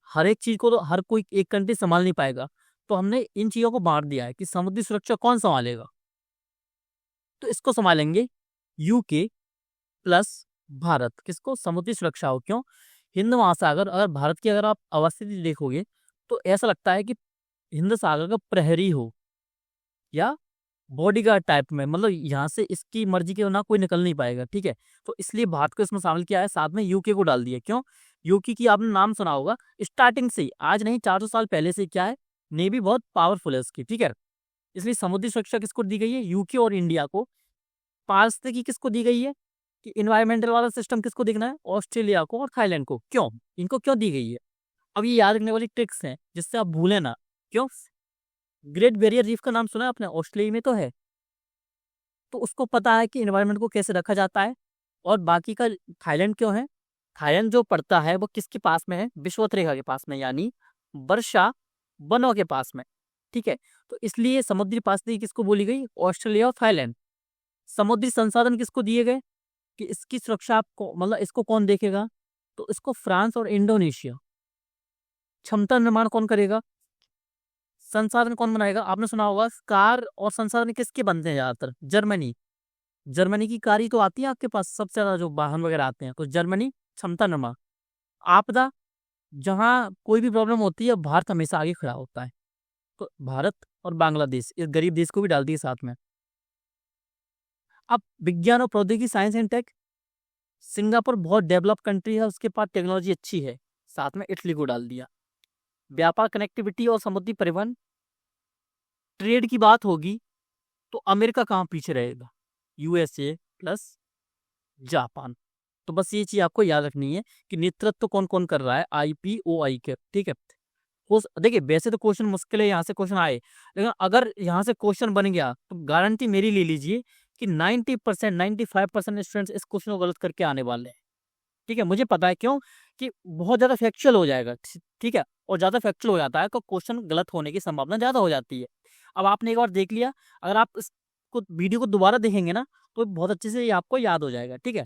हर एक चीज को तो हर कोई एक कंट्री संभाल नहीं पाएगा, तो हमने इन चीजों को बांट दिया है कि समुद्री सुरक्षा कौन संभालेगा, तो इसको संभालेंगे यूके प्लस भारत। किसको, समुद्री सुरक्षा हो, क्यों, हिंद महासागर, अगर भारत की अगर आप अवस्थिति देखोगे तो ऐसा लगता है कि हिंद सागर का प्रहरी हो या बॉडीगार्ड टाइप में, मतलब यहाँ से इसकी मर्जी के ना कोई निकल नहीं पाएगा। ठीक है, तो इसलिए भारत को इसमें शामिल किया है, साथ में यूके को डाल दिया। क्यों, यूके की आपने नाम सुना होगा, स्टार्टिंग से ही, आज नहीं 400 साल पहले से क्या है, नेवी बहुत पावरफुल है उसकी। ठीक है, इसलिए समुद्री सुरक्षा किसको दी गई है, यूके और इंडिया को। पारिस्थितिकी किसको दी गई है कि इन्वायरमेंटल वाला सिस्टम किसको देखना है, ऑस्ट्रेलिया को और थाईलैंड को। क्यों, इनको क्यों दी गई है, अब ये याद रखने वाली ट्रिक्स हैं जिससे आप भूले ना। क्यों, ग्रेट बैरियर रीफ का नाम सुना है आपने, ऑस्ट्रेलिया में तो है, तो उसको पता है कि इन्वायरमेंट को कैसे रखा जाता है। और बाकी का थाईलैंड क्यों है, थाईलैंड जो पड़ता है वो किसके पास में है, विषुवत रेखा के पास में, यानी वर्षा वनों के पास में। ठीक है, तो इसलिए समुद्री पारिस्थितिकी किसको बोली गई, ऑस्ट्रेलिया और थाईलैंड। समुद्री संसाधन किसको दिए गए कि इसकी सुरक्षा आपको, मतलब इसको कौन देखेगा, तो इसको फ्रांस और इंडोनेशिया। क्षमता निर्माण कौन करेगा, संसाधन कौन बनाएगा, आपने सुना होगा कार और संसाधन किसके बनते हैं ज्यादातर, जर्मनी। जर्मनी की कार ही तो आती है आपके पास सबसे ज्यादा, जो वाहन वगैरह आते हैं, तो जर्मनी क्षमता निर्माण। आपदा, जहां कोई भी प्रॉब्लम होती है भारत हमेशा आगे खड़ा होता है, तो भारत और बांग्लादेश, इस गरीब देश को भी डाल दिए साथ में। अब विज्ञान और प्रौद्योगिकी, साइंस एंड टेक, सिंगापुर बहुत डेवलप कंट्री है, उसके पास टेक्नोलॉजी अच्छी है, साथ में इटली को डाल दिया। व्यापार, कनेक्टिविटी और समुद्री परिवहन, ट्रेड की बात होगी तो अमेरिका कहाँ पीछे रहेगा, यूएसए प्लस जापान। तो बस ये चीज आपको याद रखनी है कि नेतृत्व कौन कौन कर रहा है, IPOI के। ठीक है, देखिए वैसे तो क्वेश्चन मुश्किल है, यहाँ से क्वेश्चन आए, लेकिन अगर यहाँ से क्वेश्चन बन गया तो गारंटी मेरी ले लीजिए कि 90% 95% स्टूडेंट्स इस क्वेश्चन को गलत करके आने वाले हैं। ठीक है, मुझे पता है, क्यों कि बहुत ज्यादा फैक्चुअल हो जाएगा। ठीक है, और ज्यादा फैक्चुअल हो जाता है तो क्वेश्चन गलत होने की संभावना ज्यादा हो जाती है। अब आपने एक बार देख लिया, अगर आप इसको वीडियो को दोबारा देखेंगे ना तो बहुत अच्छे से ये आपको याद हो जाएगा। ठीक है,